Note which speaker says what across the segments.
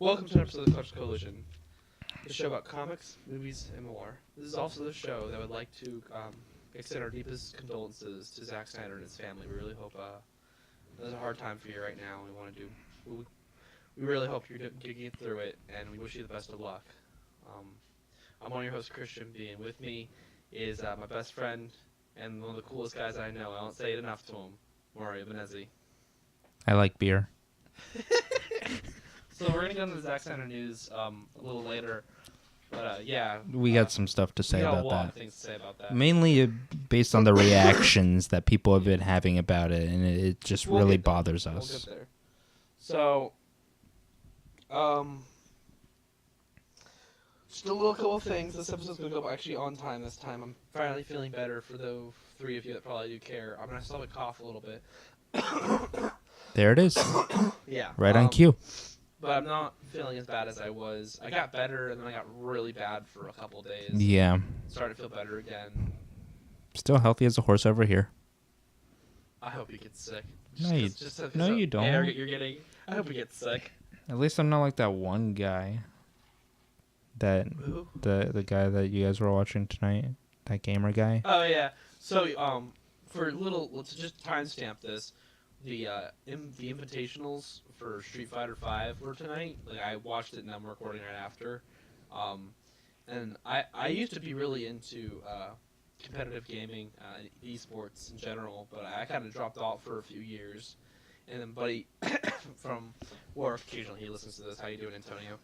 Speaker 1: Welcome to an episode of the Clutch Coalition, the show about comics, movies, and more. This is also the show that would like to extend our deepest condolences to Zach Synder and his family. We really hope there's a hard time for you right now. We really hope you're get through it, and we wish you the best of luck. I'm one of your hosts, Christian B, and with me is my best friend and one of the coolest guys I know. I don't say it enough to him, Bennese.
Speaker 2: I like beer.
Speaker 1: So we're gonna go into the Zach Synder news a little later, but yeah,
Speaker 2: we got some stuff to say about
Speaker 1: we got a lot
Speaker 2: that.
Speaker 1: of things to say about that.
Speaker 2: Mainly based on the reactions that people have been having about it, and it just really bothers us.
Speaker 1: We'll get there. So, just a little couple of things. This episode's gonna go actually on time this time. I'm finally feeling better for the three of you that probably do care. I'm gonna still have a cough a little bit.
Speaker 2: There it is.
Speaker 1: Yeah.
Speaker 2: Right on cue.
Speaker 1: But I'm not feeling as bad as I was. I got better, and then I got really bad for a couple of days.
Speaker 2: Yeah.
Speaker 1: Started to feel better again.
Speaker 2: Still healthy as a horse over here.
Speaker 1: I hope he gets sick.
Speaker 2: No, you don't.
Speaker 1: You're getting. I hope he gets sick.
Speaker 2: At least I'm not like that one guy.
Speaker 1: Who?
Speaker 2: The guy that you guys were watching tonight. That gamer guy.
Speaker 1: Oh yeah. So let's just timestamp this. The invitationals for Street Fighter V were tonight. Like I watched it and I'm recording right after. And I used to be really into competitive gaming, esports in general, but I kind of dropped off for a few years. And then buddy from work, occasionally he listens to this. How you doing, Antonio?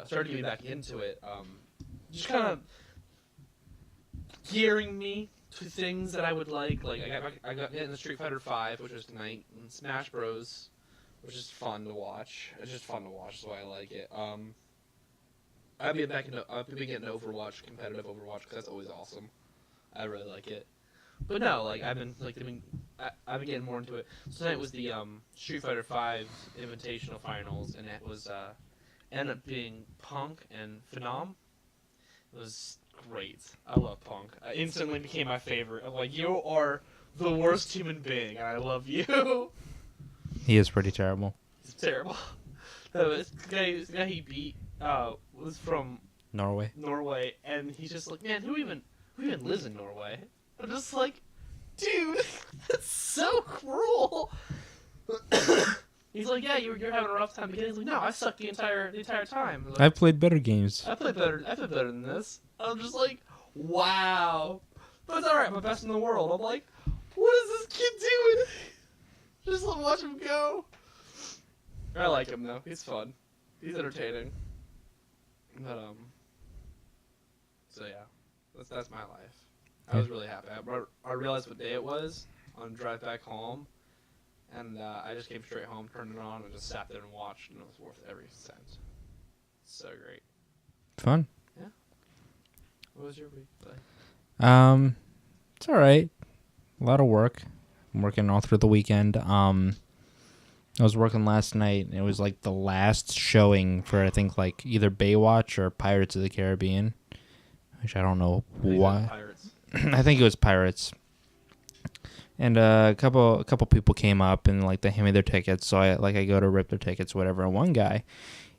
Speaker 1: Started getting back into it. Just kind of gearing me to things that I would like. Like I got into Street Fighter V, which was tonight, and Smash Bros, which is fun to watch. It's just fun to watch, so I like it. I've been getting Overwatch, competitive Overwatch, because that's always awesome. I really like it. But no, like I've been getting more into it. So tonight was the Street Fighter V Invitational Finals, and it was ended up being Punk and Phenom. It was great. I love Punk. I instantly became my favorite. I'm like, you are the worst human being, and I love you.
Speaker 2: He is pretty terrible.
Speaker 1: He's terrible. No, this guy he beat was from
Speaker 2: Norway,
Speaker 1: and he's just like, man, who even lives in Norway? I'm just like, dude, that's so cruel. He's like, yeah, you're having a rough time beginning. He's like, no, I sucked the entire time. Like,
Speaker 2: I've played better games.
Speaker 1: I played better than this. I'm just like, wow. But it's alright, I'm the best in the world. I'm like, what is this kid doing? Just watch him go. I like him though. He's fun. He's entertaining. But so yeah, that's my life. I was really happy. I realized what day it was on the drive back home, and I just came straight home, turned it on, and just sat there and watched, and it was worth every cent. So great.
Speaker 2: Fun.
Speaker 1: Yeah. What was your week like?
Speaker 2: It's all right. A lot of work. I'm working all through the weekend. I was working last night, and it was like the last showing for I think like either Baywatch or Pirates of the Caribbean, which I don't know why.
Speaker 1: Pirates.
Speaker 2: I think it was Pirates. And a couple people came up and like they handed me their tickets, so I go to rip their tickets, whatever. And one guy,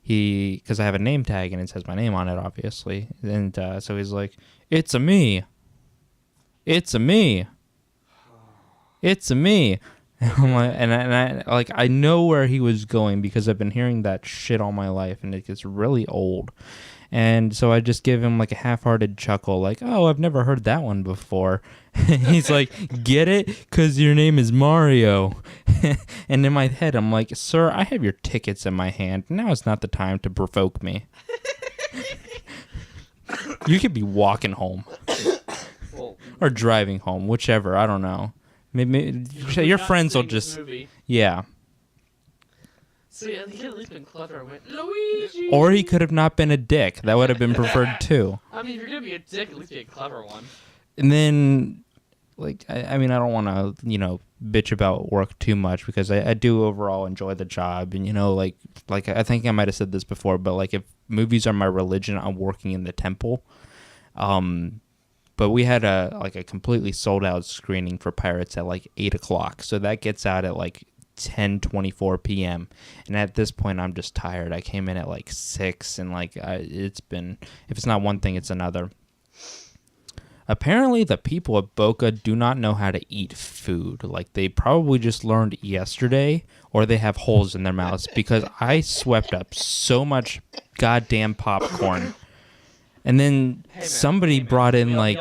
Speaker 2: because I have a name tag and it says my name on it, obviously, and so he's like, "It's a me. It's a me. It's a me." And I'm like, and I know where he was going because I've been hearing that shit all my life, and it gets really old. And so I just give him like a half-hearted chuckle, like, "Oh, I've never heard that one before." He's like, "Get it? Because your name is Mario." And in my head, I'm like, "Sir, I have your tickets in my hand. Now is not the time to provoke me. You could be walking home or driving home, whichever. I don't know. Maybe your friends will just, yeah."
Speaker 1: So yeah, he could at least been clever and went, Luigi!
Speaker 2: Or he could have not been a dick. That would have been preferred too.
Speaker 1: I mean, if you're going to be a dick, at least be a clever one.
Speaker 2: And then, like, I mean, I don't want to, bitch about work too much because I do overall enjoy the job. And, like I think I might have said this before, but, like, if movies are my religion, I'm working in the temple. But we had a completely sold out screening for Pirates at, like, 8 o'clock. So that gets out at, like, 10:24 p.m. and at this point I'm just tired. I came in at like 6 and like it's been, if it's not one thing it's another. Apparently the people at Boca do not know how to eat food. Like they probably just learned yesterday or they have holes in their mouths because I swept up so much goddamn popcorn. And then somebody brought in like,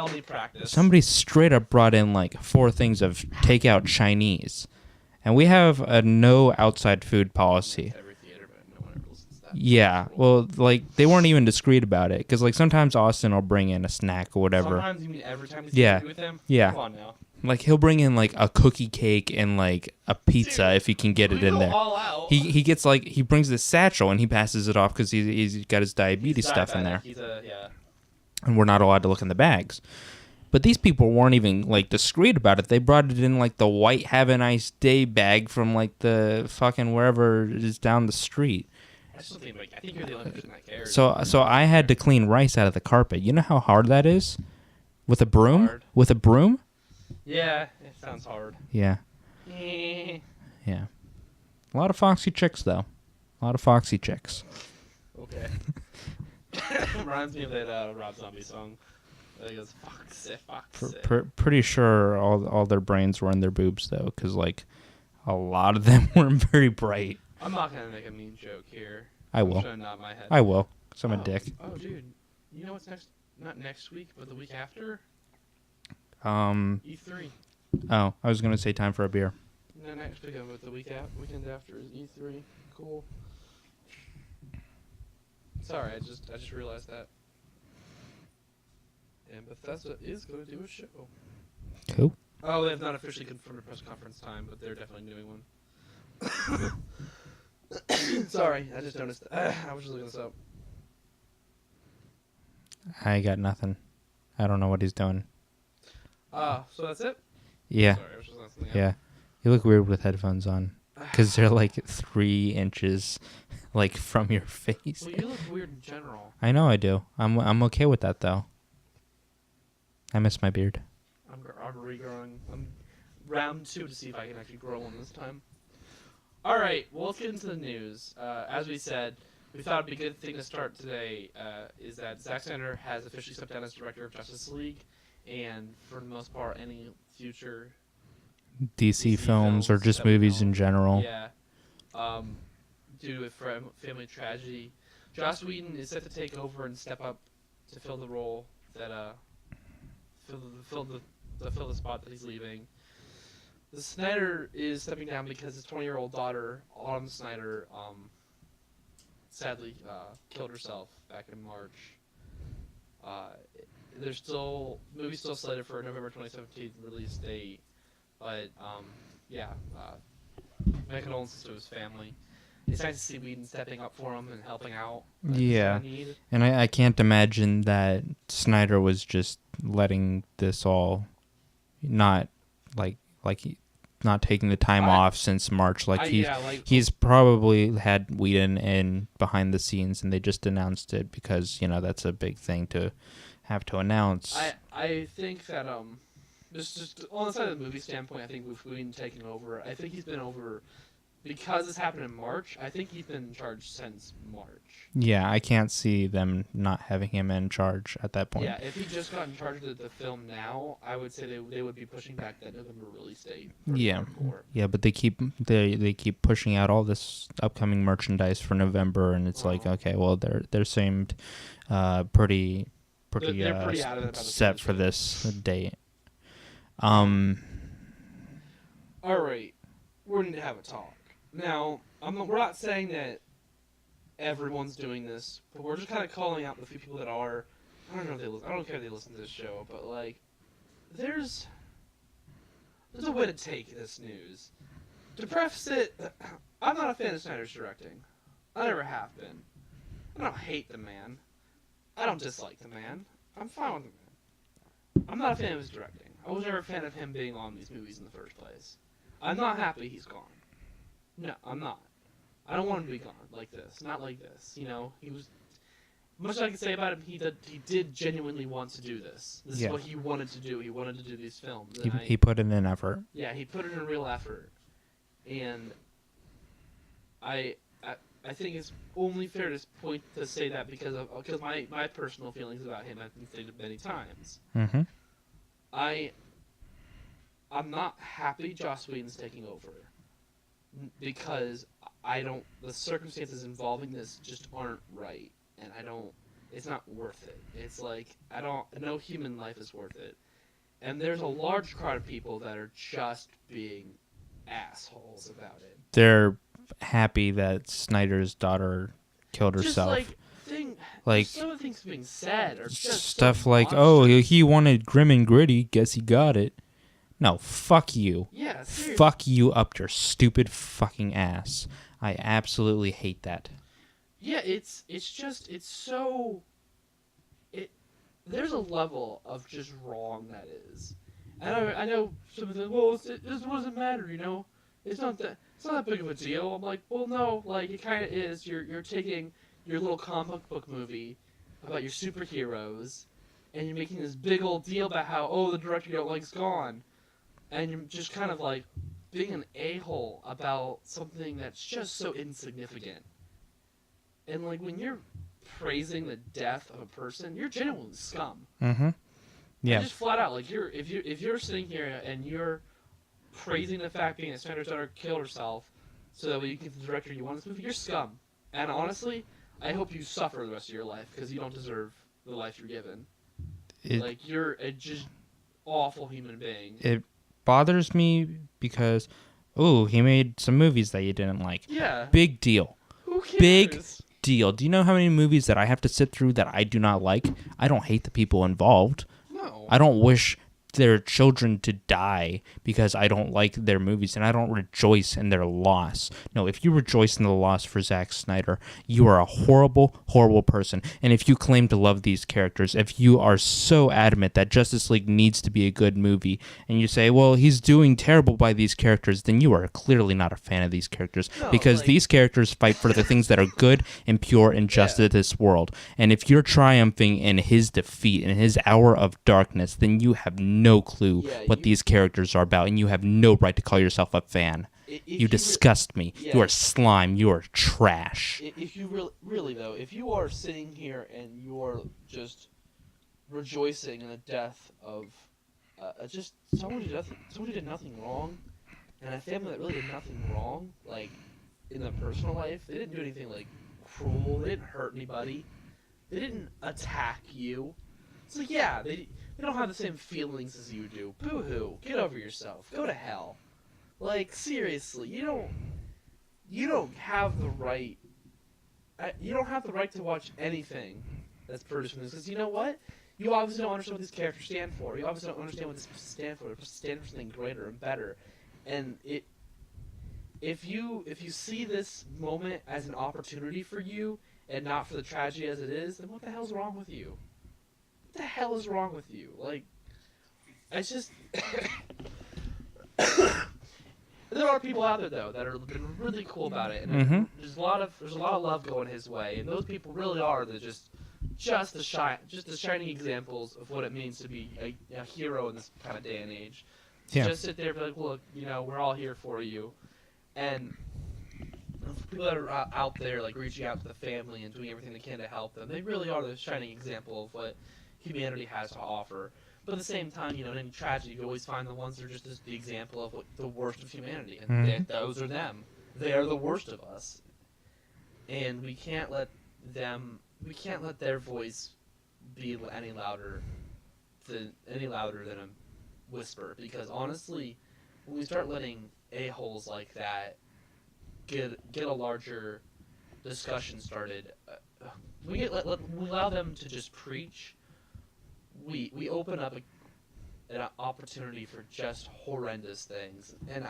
Speaker 2: somebody straight up brought in like 4 things of takeout Chinese. And we have a no outside food policy. Yeah, well, like, they weren't even discreet about it. Because, like, sometimes Austin will bring in a snack or whatever.
Speaker 1: Sometimes you mean every time you see with him?
Speaker 2: Yeah.
Speaker 1: Come on now.
Speaker 2: Like, he'll bring in, like, a cookie cake and, like, a pizza if he can get it in there.
Speaker 1: All out.
Speaker 2: He gets, like, he brings this satchel and he passes it off because he's got his diabetes stuff in there. And we're not allowed to look in the bags. But these people weren't even, like, discreet about it. They brought it in, like, the white have a nice day bag from, like, the fucking wherever it is down the street.
Speaker 1: I think you're the only person that cares.
Speaker 2: So I had to clean rice out of the carpet. You know how hard that is? With a broom?
Speaker 1: Hard.
Speaker 2: With a broom?
Speaker 1: Yeah, it sounds hard.
Speaker 2: Yeah.
Speaker 1: Eh.
Speaker 2: Yeah. A lot of foxy chicks, though. A lot of foxy chicks.
Speaker 1: Okay. Reminds me of that Rob Zombie song. It goes,
Speaker 2: Pretty sure all their brains were in their boobs, though, because, like, a lot of them weren't very bright.
Speaker 1: I'm not going to make a mean joke here.
Speaker 2: I will.
Speaker 1: Nod my head.
Speaker 2: I will, because I'm a dick.
Speaker 1: Oh, dude. You know what's next? Not next week, but the week after? E3.
Speaker 2: Oh, I was going to say time for a beer.
Speaker 1: No, next weekend, but the weekend after is E3. Cool. Sorry, I just realized that. And Bethesda is going to do a show.
Speaker 2: Cool.
Speaker 1: Oh, they have not officially confirmed a press conference time, but they're definitely doing one. Sorry, I just noticed. I was just looking this up.
Speaker 2: I got nothing. I don't know what he's doing.
Speaker 1: So that's it?
Speaker 2: Yeah.
Speaker 1: Sorry, I was just listening.
Speaker 2: Yeah. You look weird with headphones on. Because they're like 3 inches like from your face.
Speaker 1: Well, you look weird in general.
Speaker 2: I know I do. I'm okay with that, though. I miss my beard.
Speaker 1: I'm regrowing. I'm round 2 to see if I can actually grow one this time. All right, well, let's get into the news. As we said, we thought it'd be a good thing to start today is that Zach Synder has officially stepped down as director of Justice League, and for the most part, any future
Speaker 2: DC films or just movies in general.
Speaker 1: Yeah. Due to a family tragedy, Joss Whedon is set to take over and step up to fill the role that fill the spot that he's leaving. The Snyder is stepping down because his 20-year-old daughter, Autumn Snyder, sadly killed herself back in March. There's still movie still slated for a November 2017 release date, but my condolences to his family. It's nice to see Whedon stepping up for him and helping out.
Speaker 2: Yeah, and I can't imagine that Snyder was just letting this all not not taking the time off since March. He's probably had Whedon in behind the scenes, and they just announced it because that's a big thing to have to announce.
Speaker 1: I think that just on the side of the movie standpoint, I think with Whedon taking over, I think he's been over. Because this happened in March, I think he's been in charge since March. Yeah,
Speaker 2: I can't see them not having him in charge at that point.
Speaker 1: Yeah, if he just got in charge of the film now, I would say they would be pushing back that November release date.
Speaker 2: Yeah, but they keep pushing out all this upcoming merchandise for November, and it's like, okay, well they're seemed pretty set for this date.
Speaker 1: All right, we're going to have a talk. Now, we're not saying that everyone's doing this, but we're just kind of calling out the few people that are. I don't know if they listen. I don't care if they listen to this show, but like, there's a way to take this news. To preface it, I'm not a fan of Snyder's directing. I never have been. I don't hate the man. I don't dislike the man. I'm fine with the man. I'm not a fan of his directing. I was never a fan of him being on these movies in the first place. I'm not happy he's gone. No, I'm not. I don't want him to be gone like this. Not like this. He was... Much I can say about him, he did genuinely want to do this. This is what he wanted to do. He wanted to do these films.
Speaker 2: He put in an effort.
Speaker 1: Yeah, he put in a real effort. and I I think it's only fair to say that because my personal feelings about him have been stated many times.
Speaker 2: Mm-hmm.
Speaker 1: I'm not happy Joss Whedon's taking over because the circumstances involving this just aren't right, and it's not worth it. It's like no human life is worth it, and there's a large crowd of people that are just being assholes about it.
Speaker 2: They're happy that Snyder's daughter killed herself.
Speaker 1: Like some of the things being said are just
Speaker 2: stuff
Speaker 1: so
Speaker 2: like,
Speaker 1: monstrous.
Speaker 2: he wanted grim and gritty, guess he got it. No, fuck you.
Speaker 1: Yeah, seriously.
Speaker 2: Fuck you up your stupid fucking ass. I absolutely hate that.
Speaker 1: Yeah, there's a level of just wrong that is. And I know some of them, it doesn't matter, it's not that big of a deal. I'm like, well, no, like it kind of is. You're taking your little comic book movie about your superheroes, and you're making this big old deal about how the director you don't like's gone, and you're just kind of like being an a-hole about something that's just so insignificant. And like when you're praising the death of a person, you're genuinely scum.
Speaker 2: Mm-hmm. Yeah.
Speaker 1: And just flat out, like if you're sitting here and you're praising the fact being that Snyder's daughter killed herself so that you can get the director you want in this movie, you're scum. And honestly, I hope you suffer the rest of your life because you don't deserve the life you're given. You're a just awful human being.
Speaker 2: It bothers me because, he made some movies that you didn't like.
Speaker 1: Yeah.
Speaker 2: Big deal.
Speaker 1: Who cares?
Speaker 2: Big deal. Do you know how many movies that I have to sit through that I do not like? I don't hate the people involved.
Speaker 1: No.
Speaker 2: I don't wish their children to die because I don't like their movies, and I don't rejoice in their loss. No, if you rejoice in the loss for Zack Snyder, you are a horrible, horrible person. And if you claim to love these characters, if you are so adamant that Justice League needs to be a good movie, and you say, well, he's doing terrible by these characters, then you are clearly not a fan of these characters, because these characters fight for the things that are good and pure and just in this world. And if you're triumphing in his defeat, in his hour of darkness, then you have no clue what these characters are about, and you have no right to call yourself a fan. You disgust me. You are slime. You are trash.
Speaker 1: If you really though, if you are sitting here and you're just rejoicing in the death of just someone who did nothing wrong, and a family that really did nothing wrong, like in their personal life, they didn't do anything like cruel. They didn't hurt anybody. They didn't attack you. So yeah, they don't have the same feelings as you do. Boo-hoo. Get over yourself. Go to hell. Like, seriously, you don't have the right... you don't have the right to watch anything that's produced from this. Because you know what? You obviously don't understand what these characters stand for. You obviously don't understand what this stand for. They're supposed to stand for something greater and better. And if you see this moment as an opportunity for you, and not for the tragedy as it is, then what the hell's wrong with you? What the hell is wrong with you? Like, it's just... There are people out there though that are been really cool about it, and there's a lot of love going his way, and those people really are just the shining examples of what it means to be a hero in this kind of day and age.
Speaker 2: Yeah.
Speaker 1: Just sit there and be like, look, we're all here for you, and people that are out there like reaching out to the family and doing everything they can to help them, they really are the shining example of what humanity has to offer. But at the same time, in any tragedy, you always find the ones that are just the example of the worst of humanity, and those are them. They are the worst of us, and we can't let their voice be any louder than a whisper. Because honestly, when we start letting a-holes like that get a larger discussion started, we allow them to just preach. We open up an opportunity for just horrendous things, and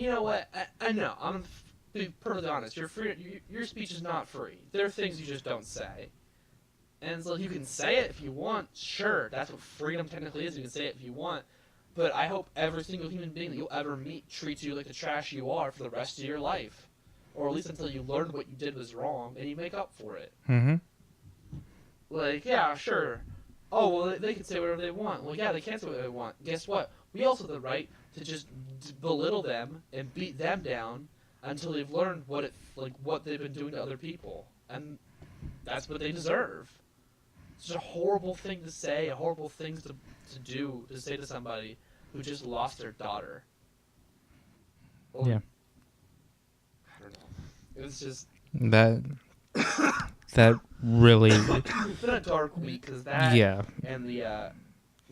Speaker 1: you know what? I know I'm be perfectly honest. Your speech is not free. There are things you just don't say, and so you can say it if you want. Sure, that's what freedom technically is. You can say it if you want, but I hope every single human being that you'll ever meet treats you like the trash you are for the rest of your life, or at least until you learn what you did was wrong and you make up for it. Like, yeah, sure. Oh, well, they can say whatever they want. Well, yeah, they can say whatever they want. Guess what? We also have the right to just belittle them and beat them down until they've learned what they've been doing to other people, and that's what they deserve. It's just a horrible thing to say, a horrible thing to say to somebody who just lost their daughter. Well,
Speaker 2: Yeah.
Speaker 1: I don't know. It was just
Speaker 2: that really.
Speaker 1: It's been a dark week because that.
Speaker 2: Yeah.
Speaker 1: And the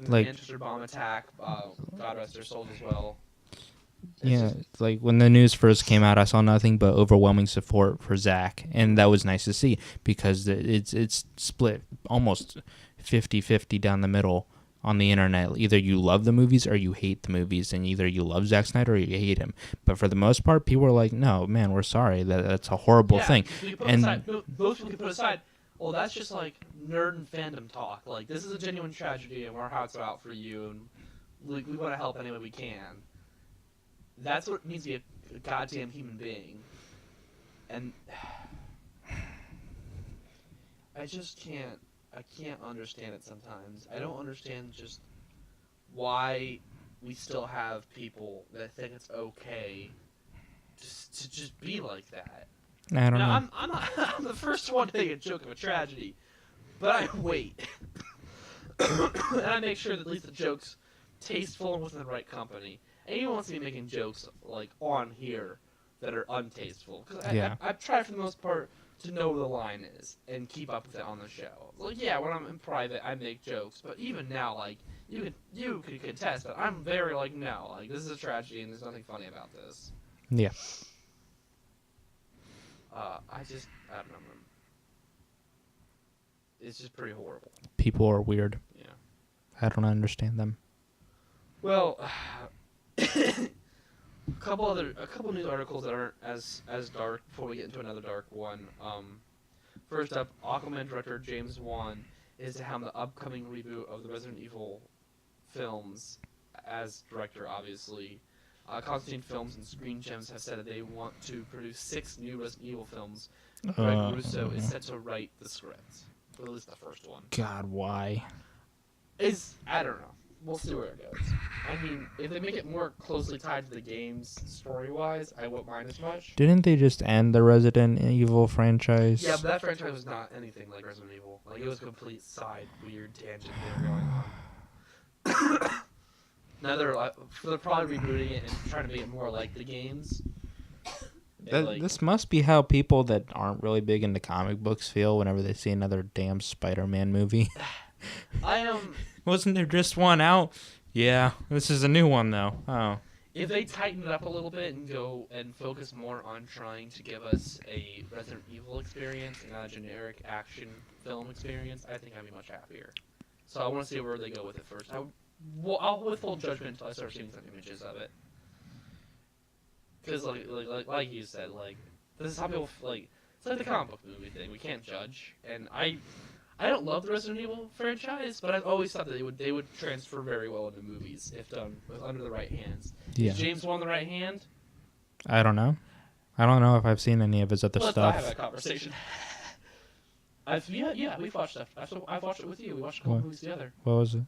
Speaker 2: Like-
Speaker 1: Manchester bomb attack. God rest their souls as well.
Speaker 2: Yeah, like when the news first came out, I saw nothing but overwhelming support for Zach, and that was nice to see because it's split almost 50-50 down the middle on the internet. Either you love the movies or you hate the movies, and either you love Zack Snyder or you hate him. But for the most part, people are like, "No, man, we're sorry. That's a horrible thing."
Speaker 1: And most people can put aside. Well, that's just like nerd and fandom talk. Like, this is a genuine tragedy, and our hearts are out for you, and we want to help any way we can. That's what it means to be a goddamn human being. And I just can't understand it sometimes. I don't understand just why we still have people that think it's okay to just be like that.
Speaker 2: I don't know.
Speaker 1: I'm the first one to make a joke of a tragedy, but I wait. And I make sure that at least the joke's tasteful and within the right company. Anyone wants to be making jokes like on here that are untasteful. Because I try for the most part to know where the line is and keep up with it on the show. Like, yeah, when I'm in private, I make jokes, but even now, like, you could contest that I'm very like, no, like, this is a tragedy and there's nothing funny about this.
Speaker 2: Yeah.
Speaker 1: I don't know. It's just pretty horrible.
Speaker 2: People are weird.
Speaker 1: Yeah.
Speaker 2: I don't understand them.
Speaker 1: Well, a couple news articles that aren't as dark before we get into another dark one. First up, Aquaman director James Wan is to helm the upcoming reboot of the Resident Evil films as director, obviously. Constantine Films and Screen Gems have said that they want to produce 6 new Resident Evil films. Greg Russo is set to write the script, or at least the first one.
Speaker 2: God, why?
Speaker 1: I don't know. We'll see where it goes. I mean, if they make it more closely tied to the games story-wise, I won't mind as much.
Speaker 2: Didn't they just end the Resident Evil franchise?
Speaker 1: Yeah, but that franchise was not anything like Resident Evil. Like, it was a complete side, weird tangent they were going on. Now they're probably rebooting it and trying to make it more like the games.
Speaker 2: This must be how people that aren't really big into comic books feel whenever they see another damn Spider-Man movie. Wasn't there just one out? Yeah, this is a new one though. Oh.
Speaker 1: If they tighten it up a little bit and go and focus more on trying to give us a Resident Evil experience and not a generic action film experience, I think I'd be much happier. So I want to see where they go with it first. I'll withhold judgment until I start seeing some images of it. Because like you said, like, this is how people like. It's like the comic book movie thing. We can't judge, and I don't love the Resident Evil franchise, but I've always thought that they would transfer very well into movies if done under the right hands.
Speaker 2: Yeah.
Speaker 1: Is James Wan the right hand?
Speaker 2: I don't know. I don't know if I've seen any of his other
Speaker 1: Let's
Speaker 2: stuff.
Speaker 1: not have that conversation. We've watched stuff. I've watched it with you. We watched a couple movies together.
Speaker 2: What was it?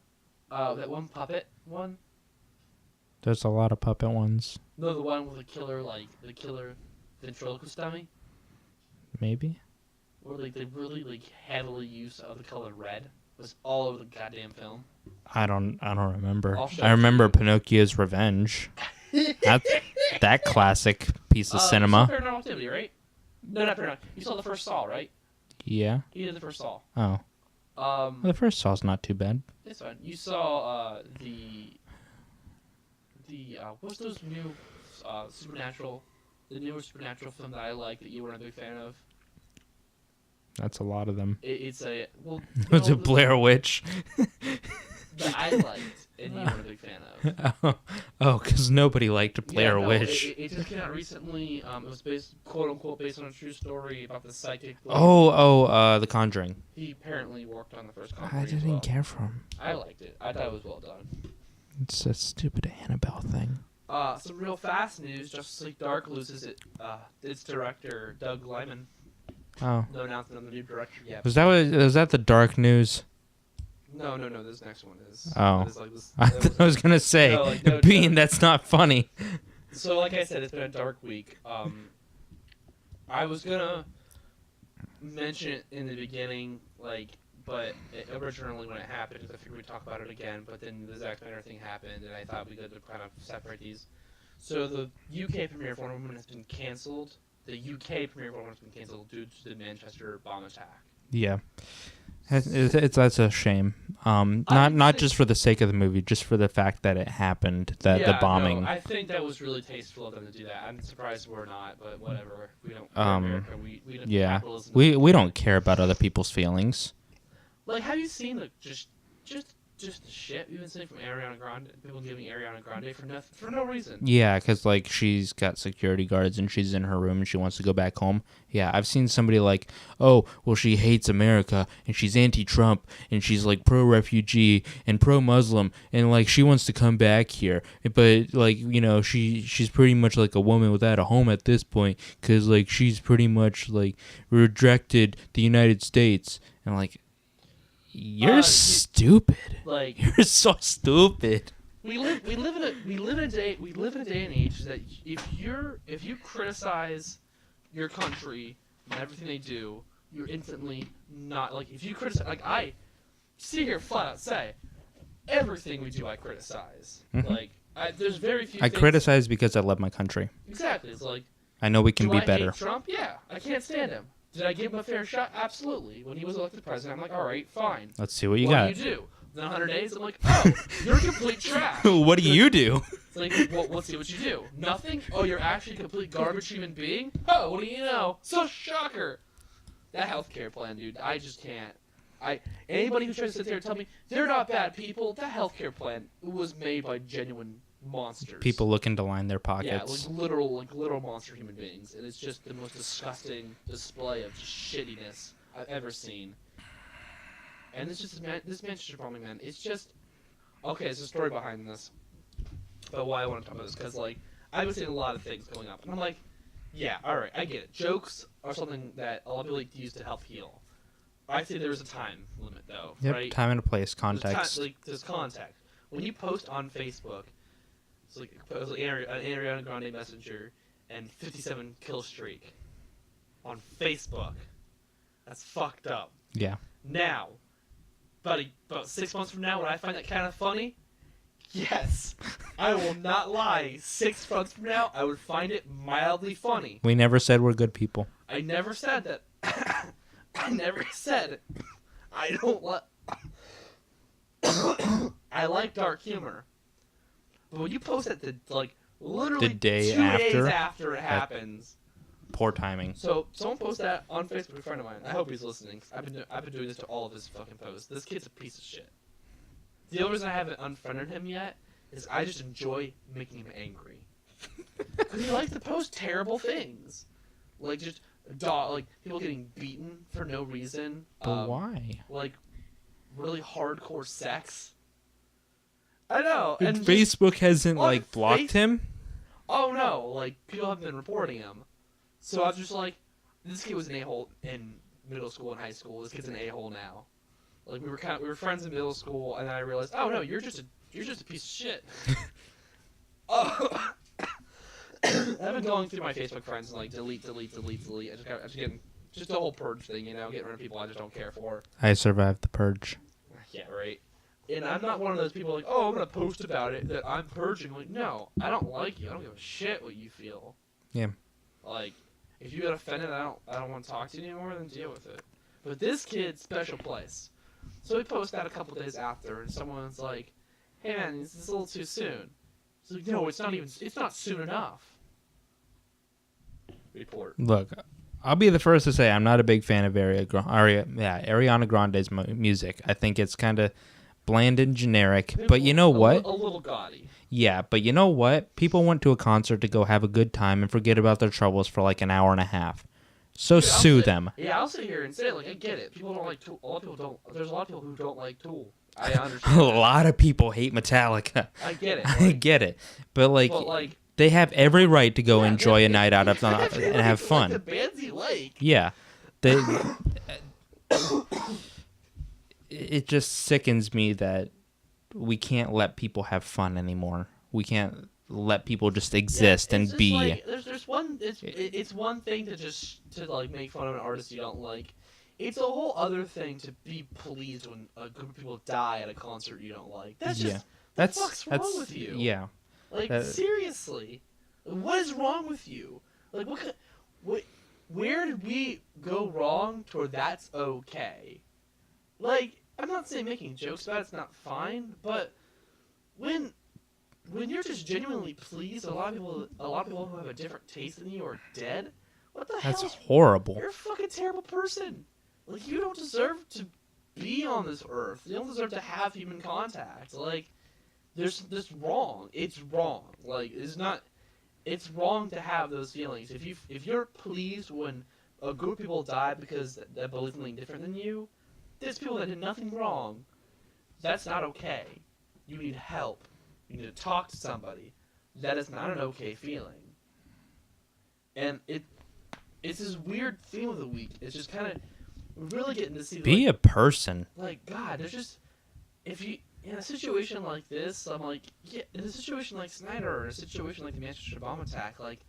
Speaker 1: That one puppet one.
Speaker 2: There's a lot of puppet ones.
Speaker 1: No, the one with the killer ventriloquist dummy.
Speaker 2: Maybe.
Speaker 1: Where they really heavily used the color red. It was all over the goddamn film.
Speaker 2: I don't remember.
Speaker 1: I
Speaker 2: remember Pinocchio's Revenge. that classic piece of cinema.
Speaker 1: You saw Paranormal Activity, right? No, not Paranormal. You saw the first Saw, right?
Speaker 2: Yeah.
Speaker 1: You did the first Saw.
Speaker 2: Oh. The first Saw's not too bad.
Speaker 1: It's fine. You saw the what's those new supernatural, the newer supernatural film that I like that you weren't a big fan of?
Speaker 2: That's a lot of them.
Speaker 1: It's a
Speaker 2: Was it Blair Witch?
Speaker 1: That I liked and you weren't a big fan of.
Speaker 2: Because nobody liked Blair Witch.
Speaker 1: It just came out recently. It was quote unquote based on a true story about the psychic.
Speaker 2: The Conjuring.
Speaker 1: He apparently worked on the first Conjuring.
Speaker 2: I didn't care for him.
Speaker 1: I liked it. I thought it was well done.
Speaker 2: It's a stupid Annabelle thing.
Speaker 1: Some real fast news. Justice League Dark loses its director, Doug Liman.
Speaker 2: Oh.
Speaker 1: No announcement on the new director yet.
Speaker 2: Was that the dark news?
Speaker 1: No. This next one is.
Speaker 2: Oh.
Speaker 1: Is like this,
Speaker 2: I was gonna say, Bean, that's not funny.
Speaker 1: So, like I said, it's been a dark week. I was gonna mention it in the beginning, but originally when it happened, I figured we'd talk about it again. But then the Zach Synder thing happened, and I thought we could kind of separate these. So the UK premiere of Wonder Woman has been canceled. The UK premiere of Wonder Woman has been canceled due to the Manchester bomb attack.
Speaker 2: Yeah. That's a shame. Not just for the sake of the movie, just for the fact that it happened, the bombing.
Speaker 1: No, I think that was really tasteful of them to do that. I'm surprised we're not, but whatever. We don't. America. We don't.
Speaker 2: Yeah.
Speaker 1: Capitalism.
Speaker 2: We don't care about other people's feelings.
Speaker 1: Like, have you seen just the shit we've been seeing from Ariana Grande? People giving Ariana Grande for no reason.
Speaker 2: Yeah, because like she's got security guards and she's in her room and she wants to go back home. Yeah, I've seen somebody like, oh, well, she hates America and she's anti-Trump and she's like pro-refugee and pro-Muslim and like she wants to come back here, but like she's pretty much like a woman without a home at this point because like she's pretty much like rejected the United States and like. You're stupid.
Speaker 1: Like
Speaker 2: you're so stupid.
Speaker 1: We live in a day and age that if you criticize your country and everything they do, you're instantly not like if you criticize like I sit here flat out say everything we do I criticize.
Speaker 2: Mm-hmm.
Speaker 1: Like there's very few.
Speaker 2: I criticize because I love my country.
Speaker 1: Exactly. It's like
Speaker 2: I know we can be better.
Speaker 1: Hate Trump? Yeah, I can't stand him. Did I give him a fair shot? Absolutely. When he was elected president, I'm like, all right, fine.
Speaker 2: Let's see what you got.
Speaker 1: What do you do? Then 100 days, I'm like, oh, you're complete trash.
Speaker 2: What do you do?
Speaker 1: It's like, well, let's see what you do. Nothing? Oh, you're actually a complete garbage human being? Oh, what do you know? So shocker. That healthcare plan, dude, I just can't. Anybody who tries to sit there and tell me they're not bad people, that healthcare plan was made by genuine monsters.
Speaker 2: People looking to line their pockets.
Speaker 1: Yeah, like literal monster human beings, and it's just the most disgusting display of just shittiness I've ever seen. And it's just this Manchester bombing, man. It's just okay. There's a story behind this, but why I want to talk about this because like I've been seeing a lot of things going up, and I'm like, yeah, all right, I get it. Jokes are something that a lot of people like to use to help heal. I say there's a time limit though,
Speaker 2: yep,
Speaker 1: right?
Speaker 2: Time and a place, context.
Speaker 1: There's context. When you post on Facebook. It's like an Ariana Grande Messenger and 57 kill streak on Facebook. That's fucked up.
Speaker 2: Yeah.
Speaker 1: Now, about 6 months from now, would I find that kind of funny? Yes. I will not lie. 6 months from now, I would find it mildly funny.
Speaker 2: We never said we're good people.
Speaker 1: I never said that. I never said I don't like. I like dark humor. But when you post it literally
Speaker 2: the day
Speaker 1: 2
Speaker 2: after,
Speaker 1: days after it happens.
Speaker 2: Poor timing.
Speaker 1: So someone posted that on Facebook, a friend of mine. I hope he's listening. I've been doing this to all of his fucking posts. This kid's a piece of shit. The only reason I haven't unfriended him yet is I just enjoy making him angry. Because he likes to post terrible things. Like just people getting beaten for no reason.
Speaker 2: But why?
Speaker 1: Like really hardcore sex. I know.
Speaker 2: And Facebook hasn't blocked him?
Speaker 1: Oh no, people have been reporting him. So I was just like, this kid was an a-hole in middle school and high school. This kid's an a-hole now. Like we were friends in middle school, and then I realized, oh no, you're just a piece of shit. Oh, I've been going through my Facebook friends and delete. I just getting just the whole purge thing, getting rid of people I just don't care for.
Speaker 2: I survived the purge.
Speaker 1: Yeah, right. And I'm not one of those people oh, I'm gonna post about it that I'm purging. Like, no, I don't like you. I don't give a shit what you feel.
Speaker 2: Yeah.
Speaker 1: Like, if you get offended, I don't want to talk to you anymore. Then deal with it. But this kid's special place. So we post that a couple days after, and someone's like, "Hey man, this is a little too soon." It's like, no, it's not soon enough. Report.
Speaker 2: Look, I'll be the first to say I'm not a big fan of Ariana Grande's music. I think it's kind of bland and generic, but you know what?
Speaker 1: A little gaudy.
Speaker 2: Yeah, but you know what? People went to a concert to go have a good time and forget about their troubles for an hour and a half. So dude, sue them.
Speaker 1: Yeah, I'll sit here and say I get it. People don't like Tool. There's a lot of people who don't like Tool. I understand.
Speaker 2: A lot of people hate Metallica.
Speaker 1: I get it.
Speaker 2: I get it, but they have every right to go enjoy a night out and have fun.
Speaker 1: The bands you like.
Speaker 2: Yeah, it just sickens me that we can't let people have fun anymore. We can't let people just exist and be.
Speaker 1: Like, there's one. It's one thing to like make fun of an artist you don't like. It's a whole other thing to be pleased when a group of people die at a concert you don't like. That's just what the fuck's wrong with you?
Speaker 2: Yeah.
Speaker 1: Like seriously, what is wrong with you? Like where did we go wrong to where that's okay? Like, I'm not saying making jokes about it's not fine, but when you're just genuinely pleased, a lot of people who have a different taste than you are dead. What the hell?
Speaker 2: That's horrible.
Speaker 1: You're a fucking terrible person. Like, you don't deserve to be on this earth. You don't deserve to have human contact. Like, there's this wrong. It's wrong. Like, it's wrong to have those feelings. If you're pleased when a group of people die because they believe something different than you, there's people that did nothing wrong. That's not okay. You need help. You need to talk to somebody. That is not an okay feeling. And it's this weird theme of the week. It's just kind of really getting to see.
Speaker 2: Be a person.
Speaker 1: Like, God, there's just, if you in a situation like this, I'm like, yeah, in a situation like Snyder, or in a situation like the Manchester bomb attack, like,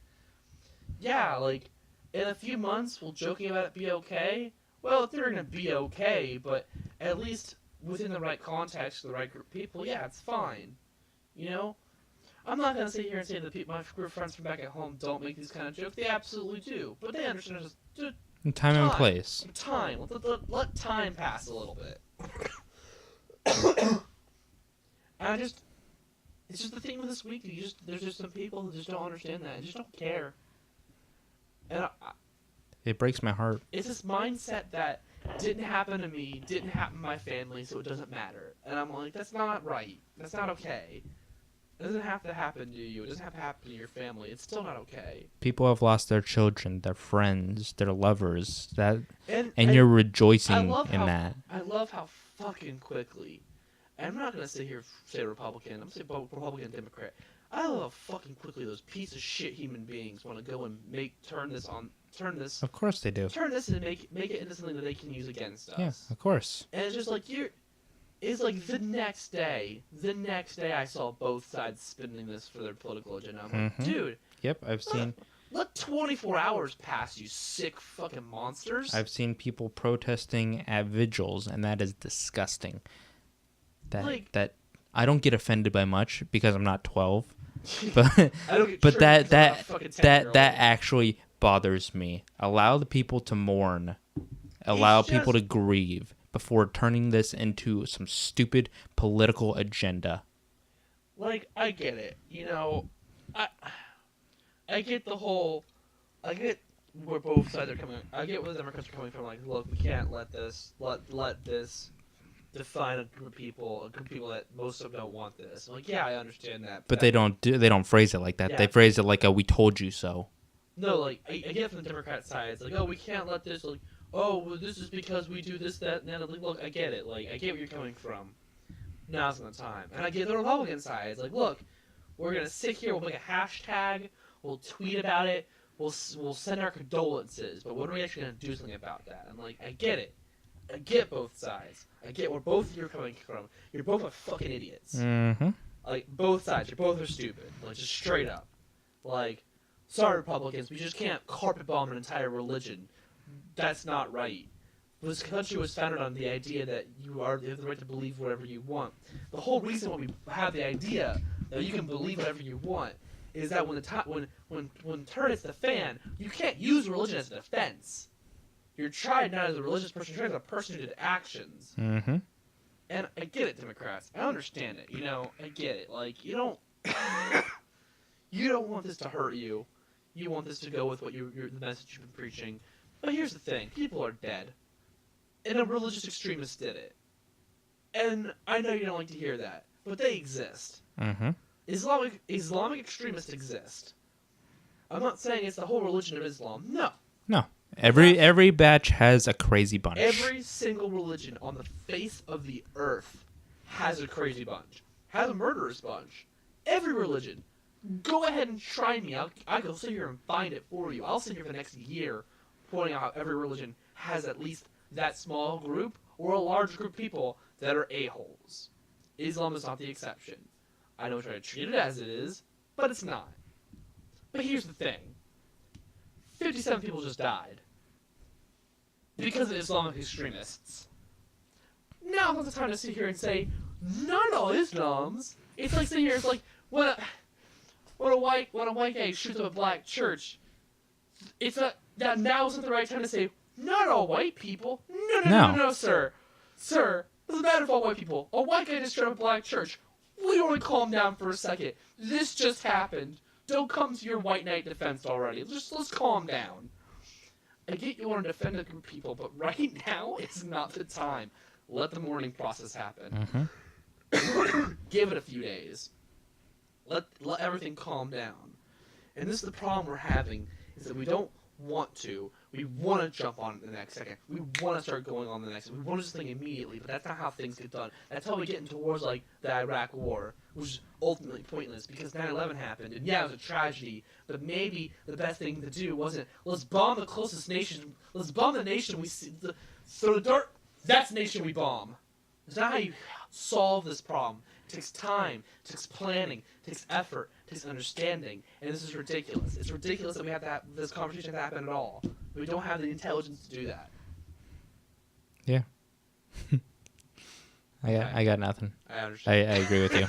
Speaker 1: yeah, like, in a few months, will joking about it be okay? Well, they're gonna be okay, but at least within the right context, the right group of people, yeah, it's fine. You know? I'm not gonna sit here and say that my group of friends from back at home don't make these kind of jokes. They absolutely do, but they understand just
Speaker 2: time and place.
Speaker 1: Time. Let time pass a little bit. And it's just the thing with this week. There's just some people who just don't understand that and just don't care. And
Speaker 2: it breaks my heart.
Speaker 1: It's this mindset that didn't happen to me, didn't happen to my family, so it doesn't matter. And I'm like, that's not right. That's not okay. It doesn't have to happen to you. It doesn't have to happen to your family. It's still not okay.
Speaker 2: People have lost their children, their friends, their lovers. And you're rejoicing in that.
Speaker 1: I love how fucking quickly. And I'm not gonna sit here and say Republican. I'm gonna say Republican and Democrat. I love how fucking quickly those piece of shit human beings want to go and turn this.
Speaker 2: Of course they do.
Speaker 1: Turn this and make it into something that they can use against us.
Speaker 2: Yeah, of course.
Speaker 1: And it's just like it's like the next day I saw both sides spinning this for their political agenda. I'm like, dude.
Speaker 2: Yep, I've seen.
Speaker 1: Let 24 hours pass, you sick fucking monsters.
Speaker 2: I've seen people protesting at vigils, and that is disgusting. That I don't get offended by much because I'm not 12, but that actually bothers me. Allow the people to mourn. Allow people to grieve before turning this into some stupid political agenda.
Speaker 1: Like, I get it. You know, I get the whole... I get where both sides are coming... I get where the Democrats are coming from. Like, look, we can't let this... Let this define a group of people that most of them don't want this. I'm like, yeah, I understand that.
Speaker 2: But they don't phrase it like that. Yeah. They phrase it like a "we told you so."
Speaker 1: No, like I get from the Democrat side. It's like, oh, we can't let this. Like, oh, well, this is because we do this, that, and that. Like, look, I get it. Like, I get where you're coming from. Now's not the time. And I get the Republican side. It's like, look, we're gonna sit here. We'll make a hashtag. We'll tweet about it. We'll send our condolences. But when are we actually gonna do something about that? I'm like, I get it. I get both sides. I get where both of you are coming from. You're both fucking idiots.
Speaker 2: Mm-hmm.
Speaker 1: Like, both sides. You both are stupid. Like, just straight up. Like, sorry, Republicans, we just can't carpet bomb an entire religion. That's not right. This country was founded on the idea that you have the right to believe whatever you want. The whole reason why we have the idea that you can believe whatever you want is that when turn hits the fan, you can't use religion as a defense. You're tried not as a religious person, you're tried as a person who did actions.
Speaker 2: Mm-hmm.
Speaker 1: And I get it, Democrats. I understand it. You know, I get it. Like, you don't want this to hurt you. You want this to go with what the message you've been preaching. But here's the thing: people are dead, and a religious extremist did it. And I know you don't like to hear that, but they exist.
Speaker 2: Mm-hmm.
Speaker 1: Islamic extremists exist. I'm not saying it's the whole religion of Islam. No.
Speaker 2: Every batch has a crazy bunch.
Speaker 1: Every single religion on the face of the earth has a crazy bunch. Has a murderous bunch. Every religion. Go ahead and try me. I'll sit here and find it for you. I'll sit here for the next year pointing out how every religion has at least that small group or a large group of people that are a-holes. Islam is not the exception. I know we try to treat it as it is, but it's not. But here's the thing. 57 people just died because of Islamic extremists. Now is the time to sit here and say, not all Islams. It's like sitting here, it's like, when a white guy shoots up a black church, it's not, that now isn't the right time to say, not all white people. No, sir. Sir, it doesn't matter if all white people. A white guy just shot up a black church. We only calm down for a second. This just happened. Don't come to your white knight defense already. Let's calm down. I get you want to defend a group of people, but right now is not the time. Let the mourning process happen.
Speaker 2: Mm-hmm.
Speaker 1: Give it a few days. Let everything calm down. And this is the problem we're having, is that we don't want to. We want to jump on it the next second. We want to start going on the next. We want to just think immediately, but that's not how things get done. That's how we get into wars like the Iraq War, which is ultimately pointless because 9/11 happened, and yeah, it was a tragedy. But maybe the best thing to do wasn't let's bomb the closest nation. Let's bomb the nation we see. Throw the dirt. That's the nation we bomb. It's not how you solve this problem. It takes time, it takes planning, it takes effort, it takes understanding, and this is ridiculous. It's ridiculous that we have to have this conversation happen at all. We don't have the intelligence to do that.
Speaker 2: Yeah. I got nothing.
Speaker 1: I understand.
Speaker 2: I agree with you.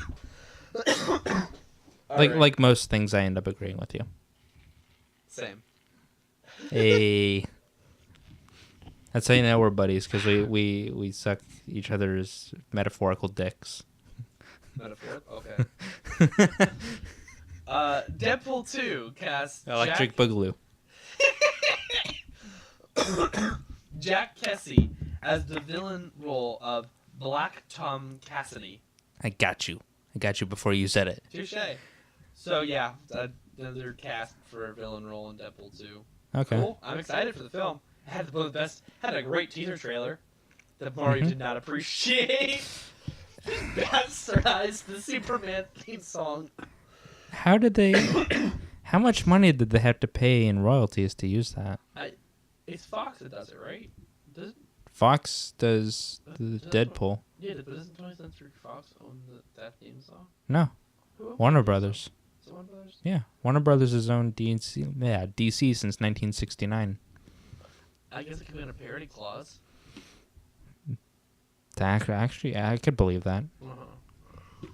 Speaker 1: Right.
Speaker 2: Like most things, I end up agreeing with you.
Speaker 1: Same.
Speaker 2: Hey. That's how you know we're buddies, because we suck each other's metaphorical dicks.
Speaker 1: Metaphor? Okay. Deadpool 2 cast
Speaker 2: Electric Boogaloo.
Speaker 1: Jack Kessie as the villain role of Black Tom Cassidy.
Speaker 2: I got you before you said it.
Speaker 1: Touche. So yeah, another cast for a villain role in Deadpool 2.
Speaker 2: Okay.
Speaker 1: Cool. I'm excited for the film. It had one of the best. Had a great teaser trailer that Mario did not appreciate. Bastardized the Superman theme song.
Speaker 2: How much money did they have to pay in royalties to use that?
Speaker 1: It's Fox that does it, right? Does it?
Speaker 2: Fox does the Deadpool.
Speaker 1: Yeah, but doesn't 20th Century Fox own that theme song?
Speaker 2: No.
Speaker 1: Who owns
Speaker 2: Warner
Speaker 1: that
Speaker 2: Brothers.
Speaker 1: song? Is it Warner Brothers?
Speaker 2: Yeah. Warner Brothers has owned DC, DC since 1969.
Speaker 1: I guess it could be in a parody clause.
Speaker 2: Actually, I could believe that.
Speaker 1: Uh-huh.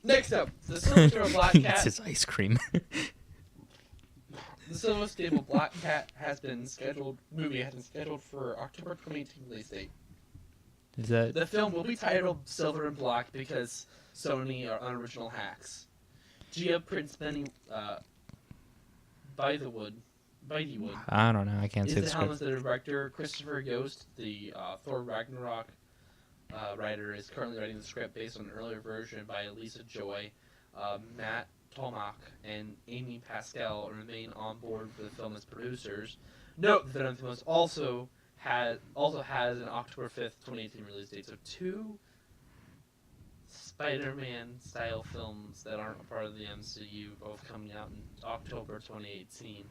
Speaker 1: Next up, the Silver Stable Black Cat.
Speaker 2: It's his ice cream.
Speaker 1: The Silver Stable Black Cat has been scheduled for October 2018 release date.
Speaker 2: Is that
Speaker 1: The film will be titled Silver and Black because Sony are unoriginal hacks. Gia Prince Benny Bythewood
Speaker 2: I don't know. I can't
Speaker 1: is
Speaker 2: say
Speaker 1: the
Speaker 2: the
Speaker 1: helm
Speaker 2: script.
Speaker 1: of the director. Christopher Yost, the Thor Ragnarok writer, is currently writing the script based on an earlier version by Lisa Joy. Matt Tomac and Amy Pascal remain on board for the film as producers. Note that the film also has an October 5th, 2018 release date. So 2 Spider-Man style films that aren't a part of the MCU, both coming out in October 2018.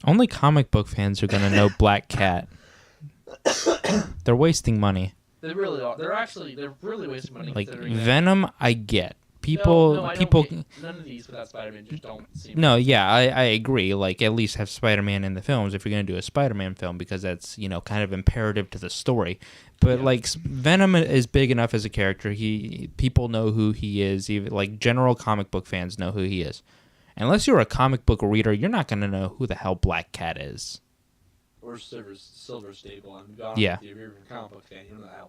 Speaker 2: Only comic book fans are gonna know Black Cat. They're wasting money.
Speaker 1: They really are. They're really wasting money.
Speaker 2: Like
Speaker 1: considering that.
Speaker 2: Venom, I get. People.
Speaker 1: No, I
Speaker 2: people.
Speaker 1: don't get, none of these without Spider-Man just don't seem.
Speaker 2: No, yeah, I agree. Like, at least have Spider-Man in the films if you're going to do a Spider-Man film, because that's, kind of imperative to the story. But, Venom is big enough as a character. People know who he is. Even, general comic book fans know who he is. Unless you're a comic book reader, you're not going to know who the hell Black Cat is.
Speaker 1: Or Silver Stable. I'm
Speaker 2: Yeah.
Speaker 1: If you're a comic book fan, you don't know how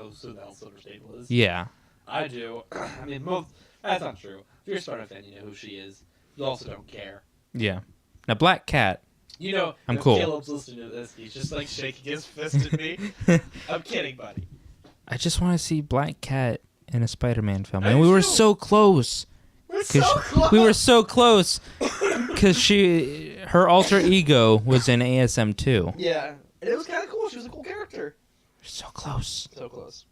Speaker 1: who the hell Silver Stable is.
Speaker 2: Yeah.
Speaker 1: I do. I mean, that's not true. If you're a Spider fan, you know who she is. You also don't care.
Speaker 2: Yeah. Now, Black Cat. I'm
Speaker 1: if
Speaker 2: cool.
Speaker 1: Caleb's listening to this, he's just shaking his fist at me. I'm kidding, buddy.
Speaker 2: I just want to see Black Cat in a Spider-Man film.
Speaker 1: I
Speaker 2: And we
Speaker 1: do
Speaker 2: were
Speaker 1: too.
Speaker 2: so close.
Speaker 1: We're so close.
Speaker 2: We were so close. Because her alter ego was in ASM 2.
Speaker 1: Yeah. And it was kind of cool. She was a cool character.
Speaker 2: So close.
Speaker 1: So close.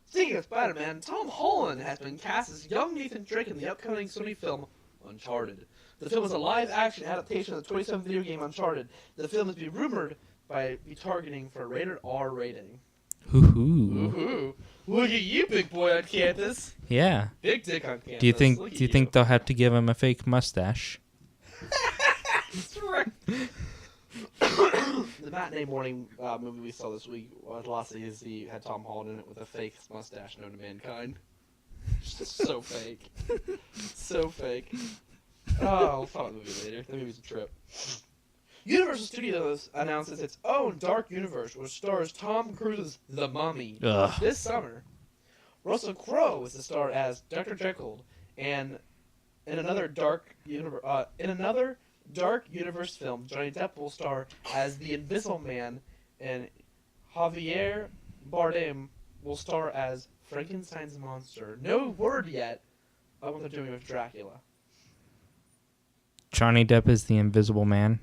Speaker 1: Speaking of Spider-Man, Tom Holland has been cast as young Nathan Drake in the upcoming Sony film Uncharted. The film is a live-action adaptation of the 27th video game Uncharted. The film has been rumored by be targeting for a rated R rating.
Speaker 2: Hoo-hoo.
Speaker 1: Ooh, look at you, big boy on campus.
Speaker 2: Yeah.
Speaker 1: Big dick on campus.
Speaker 2: Do you think they'll have to give him a fake mustache?
Speaker 1: That's right. The matinee morning movie we saw this week, Velocity, had Tom Holland in it with a fake mustache known to mankind. Just so fake. So fake. Oh, I'll talk about the movie later. The movie's a trip. Universal Studios announces its own dark universe, which stars Tom Cruise's The Mummy.
Speaker 2: Ugh.
Speaker 1: This summer, Russell Crowe is to star as Dr. Jekyll, and in another dark universe film, Johnny Depp will star as the Invisible Man, and Javier Bardem will star as Frankenstein's monster. No word yet on what they're doing with Dracula.
Speaker 2: Johnny Depp is the Invisible Man.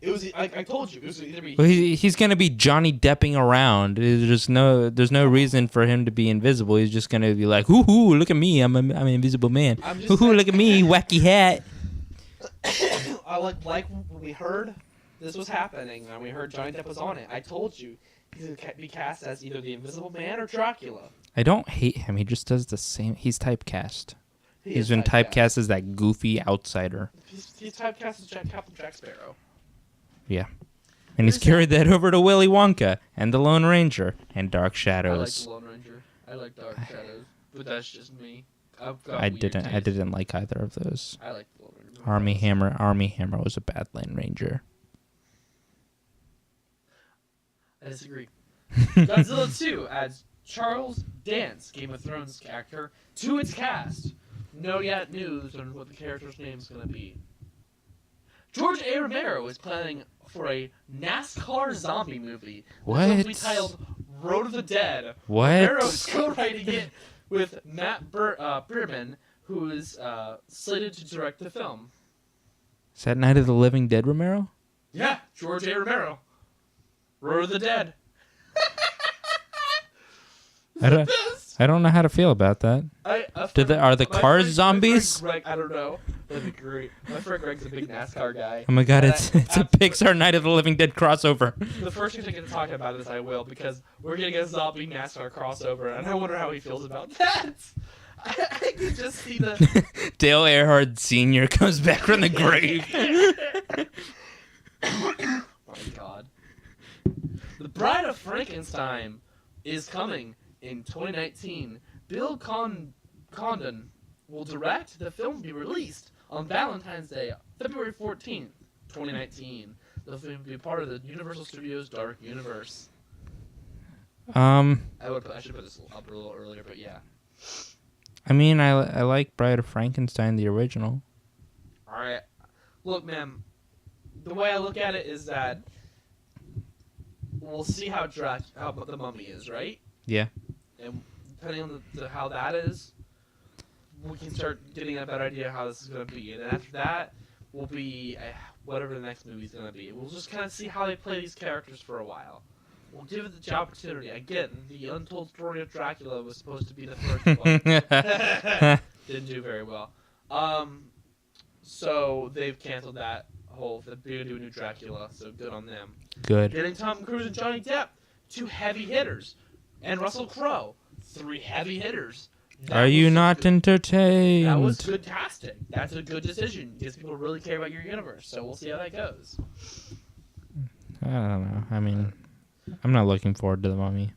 Speaker 1: It was. I told you. It was either be.
Speaker 2: Well, he's gonna be Johnny Depping around. There's no reason for him to be invisible. He's just gonna be like, "Hoo, look at me! I'm an Invisible Man. Hoo, look at me! Wacky hat."
Speaker 1: I like when we heard this was happening and we heard Johnny Depp was on it. I told you he's gonna be cast as either the Invisible Man or Dracula.
Speaker 2: I don't hate him. He just does the same. He's typecast. He's been
Speaker 1: typecast
Speaker 2: typecast as that goofy outsider.
Speaker 1: He's typecast as Captain Jack Sparrow.
Speaker 2: Yeah. And he's carried that over to Willy Wonka and the Lone Ranger and Dark Shadows.
Speaker 1: I like the Lone Ranger. I like Dark Shadows, but that's just me.
Speaker 2: I didn't like either of those.
Speaker 1: I like the Lone Ranger.
Speaker 2: Army Hammer was a bad Lone Ranger.
Speaker 1: I disagree. Godzilla 2 adds Charles Dance, Game of Thrones actor, to its cast. No yet news on what the character's name is going to be. George A. Romero is planning for a NASCAR zombie movie.
Speaker 2: What?
Speaker 1: It will be titled Road of the Dead.
Speaker 2: What?
Speaker 1: Romero is co-writing it with Matt Berman, who is slated to direct the film.
Speaker 2: Is that Night of the Living Dead, Romero?
Speaker 1: Yeah, George A. Romero. Road of the Dead.
Speaker 2: I don't know how to feel about that. Are the cars zombies?
Speaker 1: Greg, I don't know. That'd be great. My friend Greg's a big NASCAR guy.
Speaker 2: Oh my god, it's a Pixar Night of the Living Dead crossover.
Speaker 1: The first thing I get to talk about is I will, because we're getting a zombie NASCAR crossover, and I wonder how he feels about that. I can just see the...
Speaker 2: Dale Earnhardt Sr. comes back from the grave.
Speaker 1: Oh my god. The Bride of Frankenstein is coming in 2019. Bill Condon will direct. The film will be released on Valentine's Day, February 14th, 2019. The film will be part of the Universal Studios Dark Universe. I should put this up a little earlier, but yeah.
Speaker 2: I mean, I like Bride of Frankenstein, the original.
Speaker 1: Alright. Look, man, the way I look at it is that we'll see how the Mummy is, right?
Speaker 2: Yeah.
Speaker 1: And depending on how that is, we can start getting a better idea how this is going to be. And after that, will be whatever the next movie's going to be. We'll just kind of see how they play these characters for a while. We'll give it the opportunity. Again, the untold story of Dracula was supposed to be the first one. Didn't do very well. So they've canceled that whole... They're going to do a new Dracula, so good on them.
Speaker 2: Good.
Speaker 1: Getting Tom Cruise and Johnny Depp, 2 heavy hitters. And Russell Crowe, 3 heavy hitters.
Speaker 2: Are you not entertained?
Speaker 1: That was good casting. That's a good decision because people really care about your universe. So we'll see how that goes.
Speaker 2: I don't know. I mean, I'm not looking forward to The Mummy.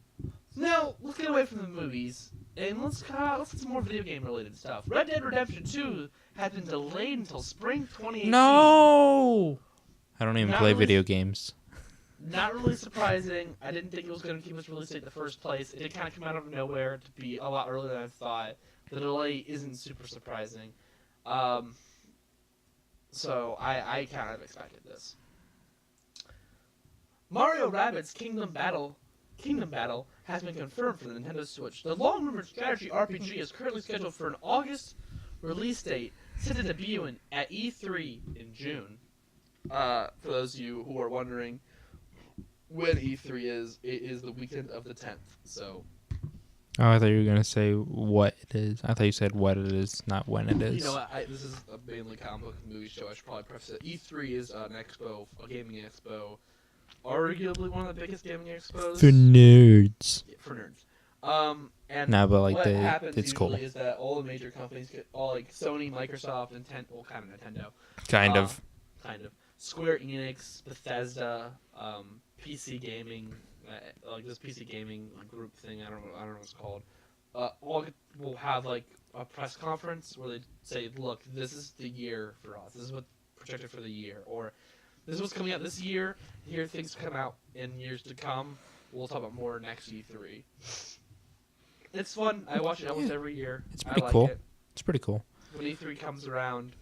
Speaker 1: Now, let's get away from the movies and let's get some more video game related stuff. Red Dead Redemption 2 has been delayed until spring 2018.
Speaker 2: No! I don't even play
Speaker 1: really
Speaker 2: video games.
Speaker 1: Not really surprising. I didn't think it was going to keep its release date in the first place. It did kind of come out of nowhere to be a lot earlier than I thought. The delay isn't super surprising. So I kind of expected this. Mario Rabbids Kingdom Battle has been confirmed for the Nintendo Switch. The long-rumored strategy RPG is currently scheduled for an August release date, set to debut at E3 in June. For those of you who are wondering when E3 is, it is the weekend of the 10th. So.
Speaker 2: Oh, I thought you were going to say what it is. I thought you said what it is, not when it is.
Speaker 1: You know what? This is a mainly comic book movie show. I should probably preface it. E3 is an expo, a gaming expo. arguably one of the biggest gaming expos.
Speaker 2: For nerds.
Speaker 1: Yeah, for nerds. And
Speaker 2: No, but like
Speaker 1: what happens
Speaker 2: it's
Speaker 1: usually
Speaker 2: cool.
Speaker 1: is that all the major companies get all like Sony, Microsoft, Nintendo, well, kind of Nintendo,
Speaker 2: Kind of.
Speaker 1: Square Enix, Bethesda, PC gaming, like this PC gaming group thing. I don't know what it's called. All will have like a press conference where they say, "Look, this is the year for us. This is what projected for the year, or this is what's coming out this year. Here, things come out in years to come. We'll talk about more next E3." It's fun. I watch it almost every year.
Speaker 2: It's pretty
Speaker 1: I like
Speaker 2: cool.
Speaker 1: It.
Speaker 2: It's pretty cool.
Speaker 1: When E3 comes around,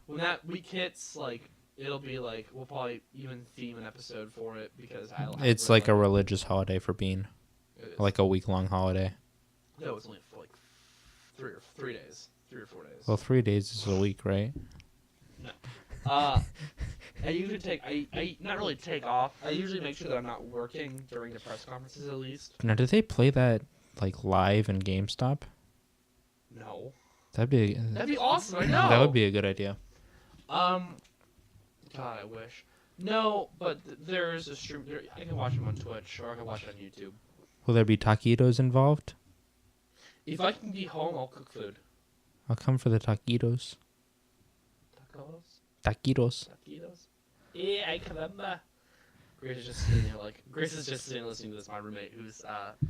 Speaker 1: when that week hits, like it'll be like we'll probably even theme an episode for it because
Speaker 2: It's like a religious holiday for Bean, like a week-long holiday.
Speaker 1: No, it's only for like 3 or 4 days.
Speaker 2: Well, 3 days is a week, right?
Speaker 1: No. I usually I not really take off. I usually make sure that I'm not working during the press conferences at least.
Speaker 2: Now, did they play that like live in GameStop?
Speaker 1: No.
Speaker 2: That'd be
Speaker 1: awesome. I know.
Speaker 2: That would be a good idea.
Speaker 1: God, I wish. No, but there's a stream. I can watch them on Twitch or I can watch it on YouTube.
Speaker 2: Will there be taquitos involved?
Speaker 1: If I can be home, I'll cook food.
Speaker 2: I'll come for the taquitos. Taquitos.
Speaker 1: Yeah, I remember. Grace is just sitting there listening to this. My roommate, who's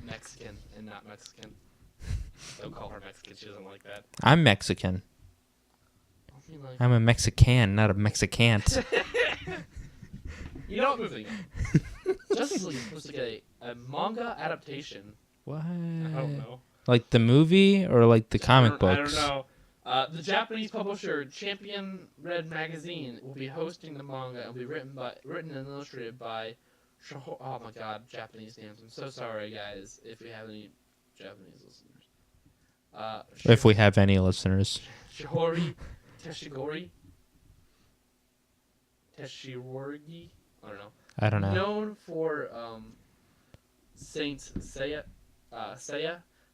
Speaker 1: Mexican and not Mexican. Don't call her Mexican. She doesn't like that.
Speaker 2: I'm Mexican. I'm a Mexican, not a Mexicant.
Speaker 1: You know what movie? Justice League is supposed to get a manga adaptation.
Speaker 2: What?
Speaker 1: I don't know.
Speaker 2: Like the movie or like the comic books?
Speaker 1: I don't know. The Japanese publisher Champion Red Magazine will be hosting the manga and will be written and illustrated by oh my god, Japanese names. I'm so sorry, guys, if we have any Japanese listeners.
Speaker 2: If we have any listeners.
Speaker 1: Shihori Teshigori? Teshirorgi? I don't know. Known for Saint Seiya.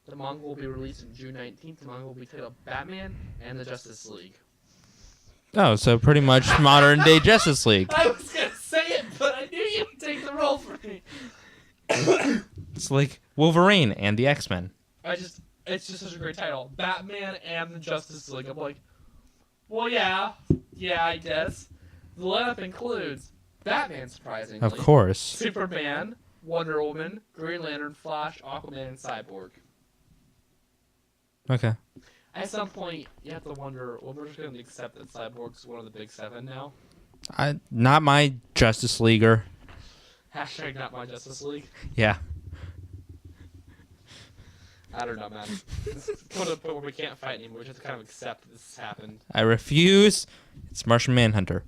Speaker 1: The manga will be released on June 19th. The manga will be titled Batman and the Justice League.
Speaker 2: Oh, so pretty much modern day Justice League.
Speaker 1: I was going to say it, but I knew you would take the role for me.
Speaker 2: It's like Wolverine and the X-Men.
Speaker 1: It's just such a great title. Batman and the Justice League. I'm like, well, yeah, I guess. The lineup includes Batman, surprisingly.
Speaker 2: Of course.
Speaker 1: Superman, Wonder Woman, Green Lantern, Flash, Aquaman, and Cyborg.
Speaker 2: Okay.
Speaker 1: At some point, you have to wonder, well, we're just going to accept that Cyborg's one of the big 7 now.
Speaker 2: Not my Justice Leaguer.
Speaker 1: Hashtag not my Justice League.
Speaker 2: Yeah.
Speaker 1: I don't know, man. It's come to the point where we can't fight anymore. We just have to kind of accept that this has happened.
Speaker 2: I refuse. It's Martian Manhunter.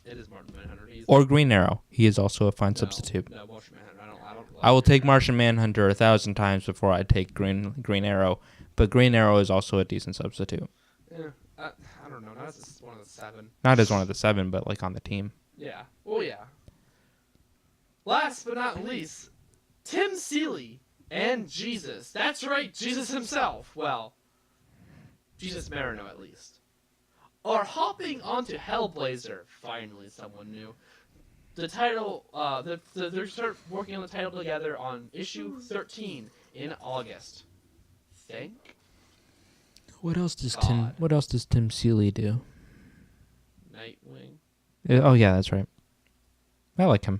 Speaker 1: It is Martian Manhunter.
Speaker 2: Or Green Arrow. He is also a fine substitute.
Speaker 1: No, Martian Manhunter.
Speaker 2: I will take Martian Manhunter 1,000 times before I take Green Arrow. But Green Arrow is also a decent substitute.
Speaker 1: Yeah, I don't know. Not as one of the 7.
Speaker 2: Not as one of the 7, but like on the team.
Speaker 1: Yeah. Oh, yeah. Last but not least, Tim Seeley and Jesus. That's right, Jesus himself. Well, Jesus Marino at least. Are hopping onto Hellblazer. Finally, someone new. The title, they start working on the title together on issue 13 in August. Think.
Speaker 2: What else does Tim Seeley do?
Speaker 1: Nightwing.
Speaker 2: Oh yeah, that's right. I like him.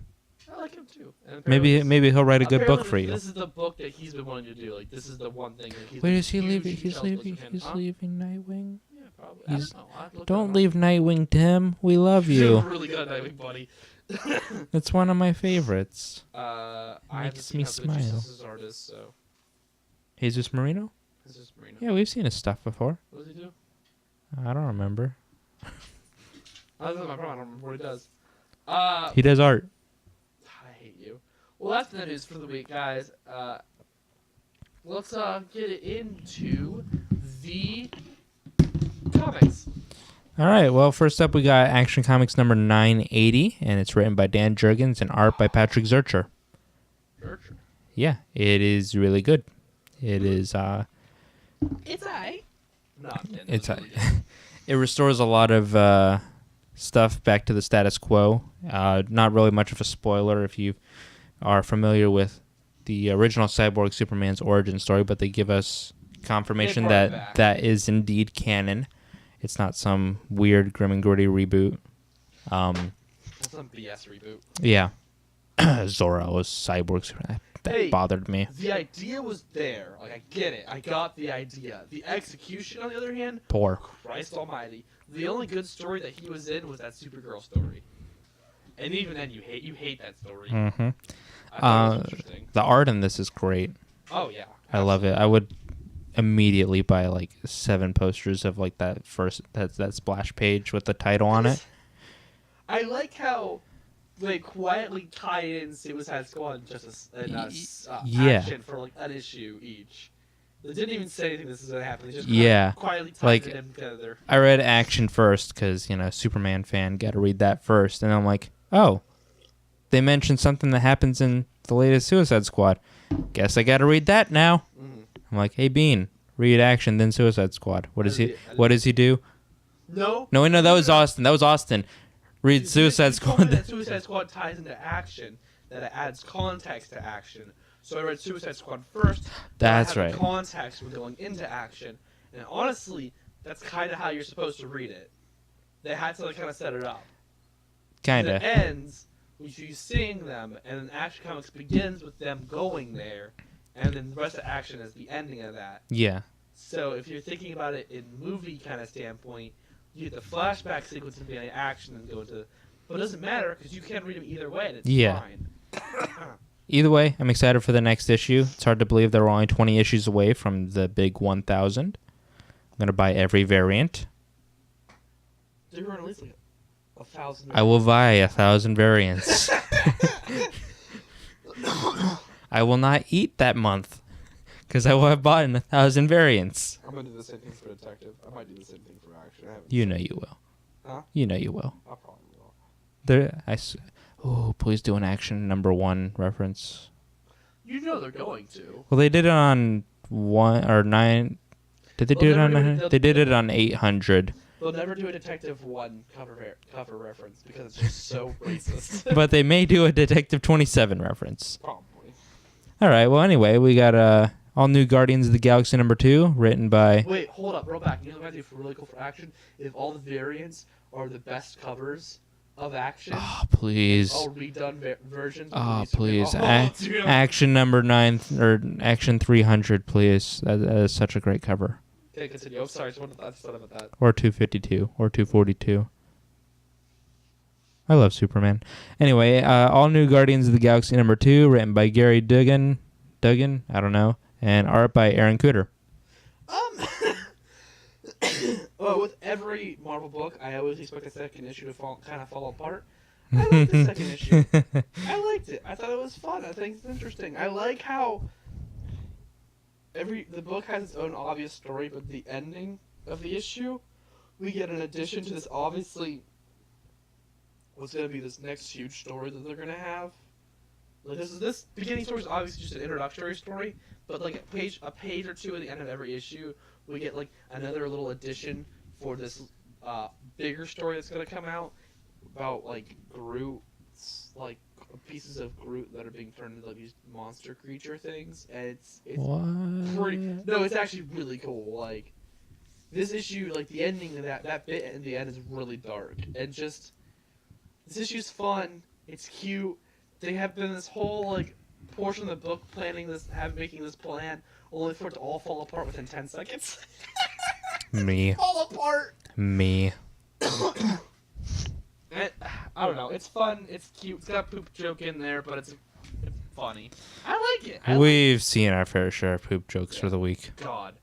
Speaker 1: I like him too.
Speaker 2: Maybe he'll write a good book for you.
Speaker 1: This is the book that he's been wanting to do. Like this is the one thing that he's.
Speaker 2: Wait, is he leaving? He's leaving Nightwing.
Speaker 1: Yeah, probably.
Speaker 2: Don't leave Nightwing, Tim. We love you.
Speaker 1: You're really good at Nightwing, buddy.
Speaker 2: That's one of my favorites.
Speaker 1: Makes
Speaker 2: me smile.
Speaker 1: Jesus artist, so.
Speaker 2: Jesus Marino?
Speaker 1: Jesus Marino.
Speaker 2: Yeah, we've seen his stuff before.
Speaker 1: What does he do?
Speaker 2: I don't remember.
Speaker 1: That's not my problem. I don't remember what he does.
Speaker 2: He does art.
Speaker 1: I hate you. Well, that's the news for the week, guys. Let's get into the comics.
Speaker 2: All right. Well, first up, we got Action Comics number 980, and it's written by Dan Jurgens and art by Patrick Zurcher.
Speaker 1: Zurcher?
Speaker 2: Yeah, it is really good. It is.
Speaker 1: It's aight. No,
Speaker 2: It restores a lot of stuff back to the status quo, Not really much of a spoiler if you are familiar with the original Cyborg Superman's origin story, but they give us confirmation that that is indeed canon. It's not some weird grim and gritty reboot.
Speaker 1: That's some BS reboot.
Speaker 2: Yeah. Zor-El was Cyborg Superman. That bothered me.
Speaker 1: The idea was there. Like, I get it. I got the idea. The execution, on the other hand,
Speaker 2: Poor.
Speaker 1: Christ almighty. The only good story that he was in was that Supergirl story. And even then, you hate that story.
Speaker 2: Mm-hmm.
Speaker 1: I thought it was interesting.
Speaker 2: The art in this is great.
Speaker 1: Oh, yeah.
Speaker 2: I love it. I would immediately buy like 7 posters of like that splash page with the title on it.
Speaker 1: I like how they quietly tie in Suicide Squad and Justice Action for like an issue each. They didn't even say anything this is going to happen. They just quietly tied it in together.
Speaker 2: I read Action first because, Superman fan, got to read that first. And I'm like, oh, they mentioned something that happens in the latest Suicide Squad. Guess I got to read that now. Mm-hmm. I'm like, hey, Bean, read Action, then Suicide Squad. What does he do?
Speaker 1: No,
Speaker 2: that was Austin. Read Suicide Squad.
Speaker 1: That Suicide Squad ties into Action, that it adds context to Action. So I read Suicide Squad first.
Speaker 2: That's right.
Speaker 1: Context when going into Action, and honestly, that's kind of how you're supposed to read it. They had to kind of set it up.
Speaker 2: Kind of.
Speaker 1: It ends with you seeing them, and then Action Comics begins with them going there, and then the rest of Action is the ending of that.
Speaker 2: Yeah.
Speaker 1: So if you're thinking about it in movie kind of standpoint, you get the flashback sequence of being Action and go into, but it doesn't matter because you can read them either way, and it's fine.
Speaker 2: Either way, I'm excited for the next issue. It's hard to believe they're only 20 issues away from the big 1,000. I'm going to buy every variant.
Speaker 1: They're going to release like 1,000.
Speaker 2: I will buy 1,000 variants. I will not eat that month because I will have bought 1,000 variants.
Speaker 1: I'm going to do the same thing for Detective. I might do the same thing for Action.
Speaker 2: You know you will.
Speaker 1: Huh?
Speaker 2: You know you will.
Speaker 1: I probably will.
Speaker 2: Oh, please do an Action #1 reference.
Speaker 1: You know they're going to.
Speaker 2: Well, they did it on 1 or 9. Did they do it on 900? They did it on 800.
Speaker 1: They'll never do a Detective 1 cover reference because it's just so racist.
Speaker 2: But they may do a Detective 27 reference.
Speaker 1: Probably.
Speaker 2: All right. Well, anyway, we got all new Guardians of the Galaxy #2, written by.
Speaker 1: Wait, hold up, roll back. You know what I do for really cool for Action? If all the variants are the best covers of Action.
Speaker 2: Oh, please.
Speaker 1: All redone versions.
Speaker 2: Oh, please.
Speaker 1: Dude.
Speaker 2: Action #9 or Action 300, please. That is such a great cover.
Speaker 1: Okay, continue. I'm sorry. I just wanted to thought about that.
Speaker 2: Or 252 or 242. I love Superman. Anyway, all new Guardians of the Galaxy #2, written by Gary Duggan, I don't know, and art by Aaron Cooter.
Speaker 1: Well, with every Marvel book, I always expect the second issue to fall apart. I liked the second issue. I liked it. I thought it was fun. I think it's interesting. I like how the book has its own obvious story, but the ending of the issue, we get an addition to this obviously what's going to be this next huge story that they're going to have. Like this beginning story is obviously just an introductory story, but like a page or two at the end of every issue, we get like another little addition for this bigger story that's going to come out about like Groot's like pieces of Groot that are being turned into like these monster creature things, and it's pretty. No, it's actually really cool. Like this issue, like the ending of that bit in the end is really dark, and just this issue's fun. It's cute. They have been this whole like portion of the book making this plan, only for it to all fall apart within 10 seconds.
Speaker 2: Me.
Speaker 1: Fall apart.
Speaker 2: Me.
Speaker 1: I don't know. It's fun. It's cute. It's got a poop joke in there, but it's funny. I like it.
Speaker 2: We've seen our fair share of poop jokes for the week.
Speaker 1: God,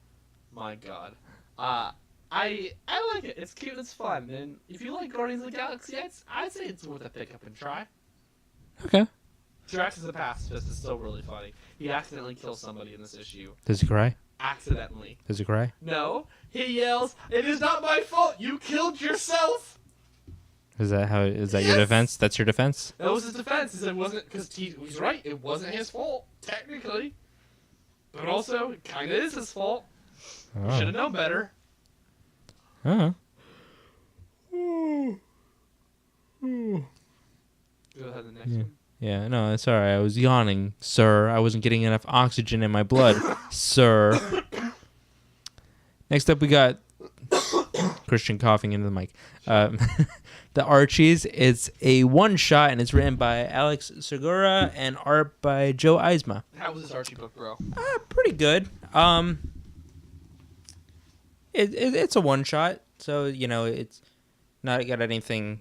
Speaker 1: my God. I like it. It's cute. It's fun. And if you like Guardians of the Galaxy, I'd say it's worth a pick up and try.
Speaker 2: Okay.
Speaker 1: Drax is a pacifist. It's still really funny. He accidentally kills somebody in this issue.
Speaker 2: Does he cry?
Speaker 1: Accidentally.
Speaker 2: Does he cry?
Speaker 1: No. He yells, "It is not my fault. You killed yourself."
Speaker 2: Is that your defense? That's your defense?
Speaker 1: That was his defense. He said it wasn't, because he's right. It wasn't his fault, technically. But also, it kind of is his fault.
Speaker 2: Oh.
Speaker 1: Should have known better. go ahead to the next
Speaker 2: Yeah.
Speaker 1: one.
Speaker 2: Yeah, no, it's all right. I was yawning, sir. I wasn't getting enough oxygen in my blood, sir. Next up, we got Christian coughing into the mic. The Archies. It's a one-shot, and it's written by Alex Segura and art by Joe Eisma.
Speaker 1: How was this Archie book, bro?
Speaker 2: Pretty good. It's a one-shot, so, you know, it's not got anything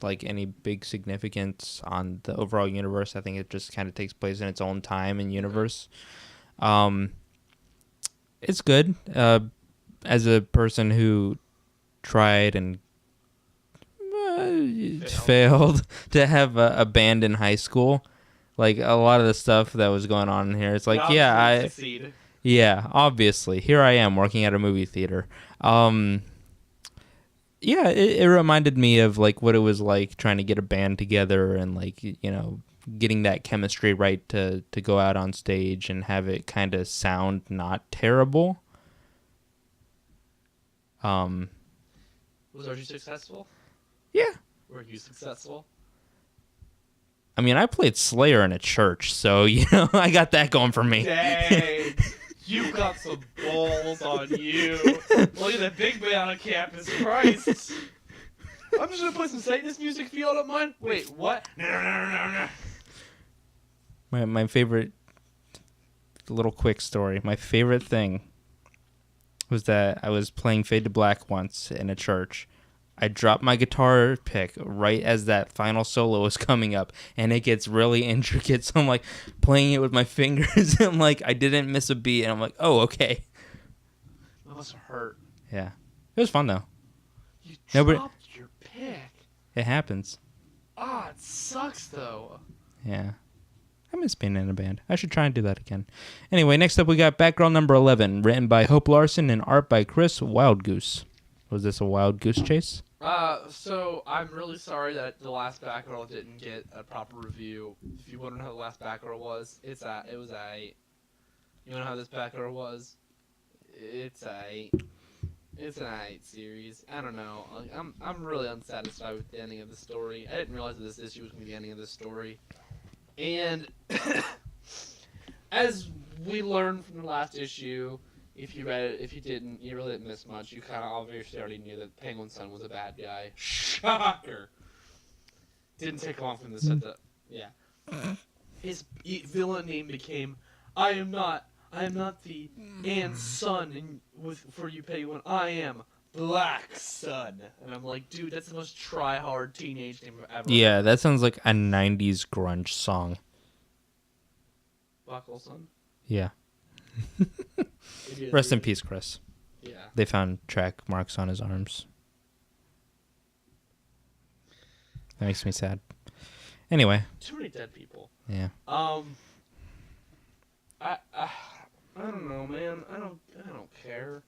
Speaker 2: like any big significance on the overall universe. I think it just kind of takes place in its own time and universe. It's good. As a person who tried and failed to have a band in high school, like a lot of the stuff that was going on in here, it's like,
Speaker 1: Succeed.
Speaker 2: yeah, obviously, here I am working at a movie theater. Yeah, it reminded me of like what it was like trying to get a band together and like, you know, getting that chemistry right to go out on stage and have it kind of sound not terrible.
Speaker 1: Was Archie successful?
Speaker 2: Yeah.
Speaker 1: Were you successful?
Speaker 2: I mean, I played Slayer in a church, so, you know, I got that going for me.
Speaker 1: Dang. You got some balls on you. Look at that big man on campus. Christ. I'm just going to play some Satanist music if you all don't mind. Wait, what? No.
Speaker 2: My favorite little quick story. My favorite thing was that I was playing Fade to Black once in a church. I dropped my guitar pick right as that final solo was coming up, and it gets really intricate, so I'm like playing it with my fingers, and I'm like, I didn't miss a beat, and I'm like, oh, okay.
Speaker 1: That must have hurt.
Speaker 2: Yeah. It was fun, though.
Speaker 1: You
Speaker 2: Nobody-
Speaker 1: dropped your pick.
Speaker 2: It happens.
Speaker 1: Ah, it sucks, though.
Speaker 2: Yeah. I miss being in a band. I should try and do that again. Anyway, next up we got Batgirl number 11, written by Hope Larson and art by Chris Wildgoose. Was this a wild goose chase?
Speaker 1: So I'm really sorry that the last Batgirl didn't get a proper review. If you want to know how the last Batgirl was, it was a. You want to know how this Batgirl was? It's an 8 series. I don't know. Like, I'm really unsatisfied with the ending of the story. I didn't realize that this issue was going to be the ending of the story. And as we learned from the last issue, if you read it, if you didn't, you really didn't miss much. You kind of obviously already knew that Penguin's son was a bad guy. Shocker! Didn't take long from the set that, yeah. His villain name became, I am not the Anne's son for you, Penguin. I am Black Sun. And I'm like, dude, that's the most try-hard teenage name I've ever
Speaker 2: Yeah,
Speaker 1: heard.
Speaker 2: that sounds like a 90s grunge song.
Speaker 1: Black Hole Sun?
Speaker 2: Yeah. Rest in peace, Chris.
Speaker 1: Yeah.
Speaker 2: They found track marks on his arms. That makes me sad. Anyway.
Speaker 1: Too many dead people.
Speaker 2: Yeah.
Speaker 1: I don't know, man. I don't care.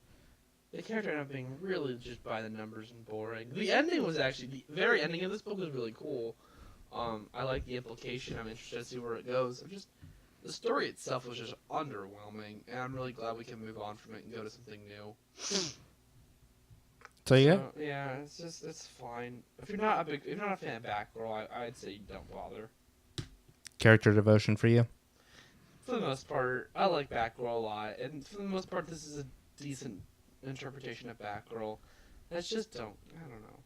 Speaker 1: The character ended up being really just by the numbers and boring. The ending was actually, the very ending of this book was really cool. I like the implication. I'm interested to see where it goes. The story itself was just underwhelming, and I'm really glad we can move on from it and go to something new.
Speaker 2: So you
Speaker 1: So, yeah, it's fine. If you're not a fan of Batgirl, I'd say you don't bother.
Speaker 2: character devotion for you?
Speaker 1: For the most part, I like Batgirl a lot, and for the most part, this is a decent interpretation of Batgirl. I just don't know.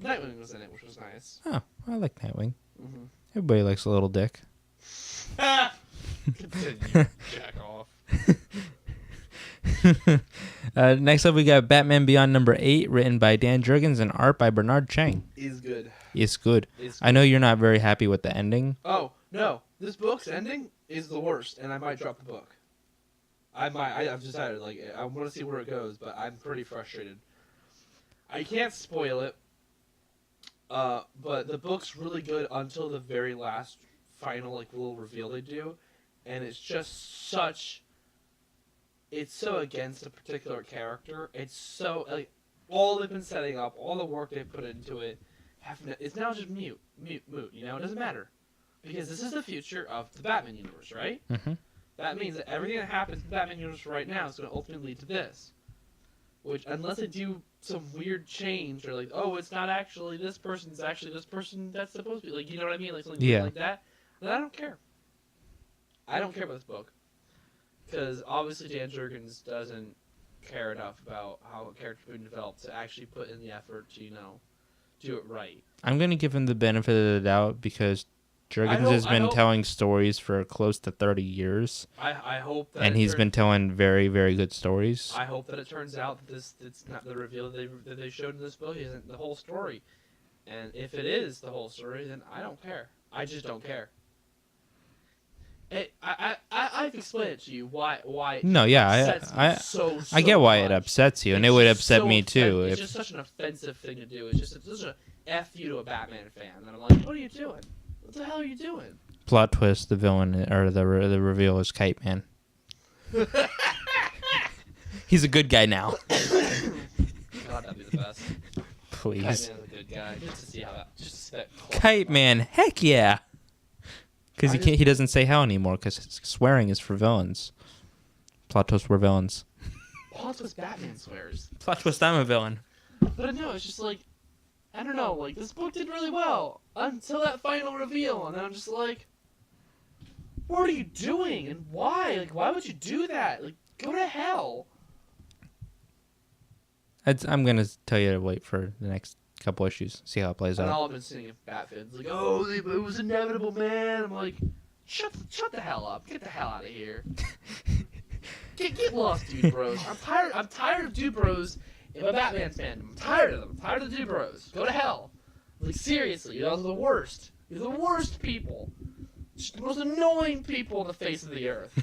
Speaker 1: Nightwing was in it, which was nice.
Speaker 2: Oh, I like Nightwing.
Speaker 1: Mm-hmm.
Speaker 2: Everybody likes a little dick.
Speaker 1: Continue, jack off.
Speaker 2: Next up, we got Batman Beyond number 8, written by Dan Jurgens and art by Bernard Chang.
Speaker 1: Is good.
Speaker 2: It's good.
Speaker 1: Is
Speaker 2: I know you're not very happy with the ending.
Speaker 1: Oh, no. This book's ending is the worst, and I might drop the book. I've decided, like, I want to see where it goes, but I'm pretty frustrated. I can't spoil it, but the book's really good until the very last final, like, little reveal they do, and it's just such... It's so against a particular character. It's so, like, all they've been setting up, all the work they've put into it, it's now just moot, you know? It doesn't matter. Because this is the future of the Batman universe, right?
Speaker 2: Mm-hmm.
Speaker 1: That means that everything that happens in the Batman universe right now is going to ultimately lead to this. Which, unless they do some weird change, or like, oh, it's not actually this person, it's actually this person that's supposed to be, like, you know what I mean, like something weird like that, then I don't care. I don't care about this book, because obviously Dan Jurgens doesn't care enough about how a character's being developed to actually put in the effort to, do it right.
Speaker 2: I'm gonna give him the benefit of the doubt because Jurgens has been telling stories for close to 30 years.
Speaker 1: I hope that,
Speaker 2: and he's been telling very, very good stories.
Speaker 1: I hope that it turns out that it's not the reveal that they showed in this book isn't the whole story, and if it is the whole story, then I don't care. I just don't care. I've explained it to you why.
Speaker 2: No, yeah, I get why it upsets you, and it would upset me too.
Speaker 1: It's just such an offensive thing to do. It's such a F you to a Batman fan, and I'm like, what are you doing? What the hell are you doing?
Speaker 2: Plot twist: the villain or the reveal is Kite Man. He's a good guy now.
Speaker 1: God, that'd be the best.
Speaker 2: Please.
Speaker 1: Kite Man's a good guy. Just to see how that.
Speaker 2: Kite Man, heck yeah. Because he doesn't say how anymore because swearing is for villains. Plot twist, we're villains.
Speaker 1: Plot twist, Batman swears.
Speaker 2: Plot twist, I'm a villain.
Speaker 1: But no, it's just like, I don't know, like, this book did really well until that final reveal, and then I'm just like, what are you doing, and why? Like, why would you do that? Like, go to hell.
Speaker 2: I'm going to tell you to wait for the next couple issues, see how it plays out.
Speaker 1: And all I've been seeing in Batfans, like, oh, it was inevitable, man. I'm like, shut the hell up. Get the hell out of here. Get lost, Dude Bros. I'm tired of Dude Bros in my Batman fandom. I'm tired of them. I'm tired of the Dude Bros. Go to hell. Like, seriously, you know, they're the worst. You're the worst people. Just the most annoying people on the face of the earth.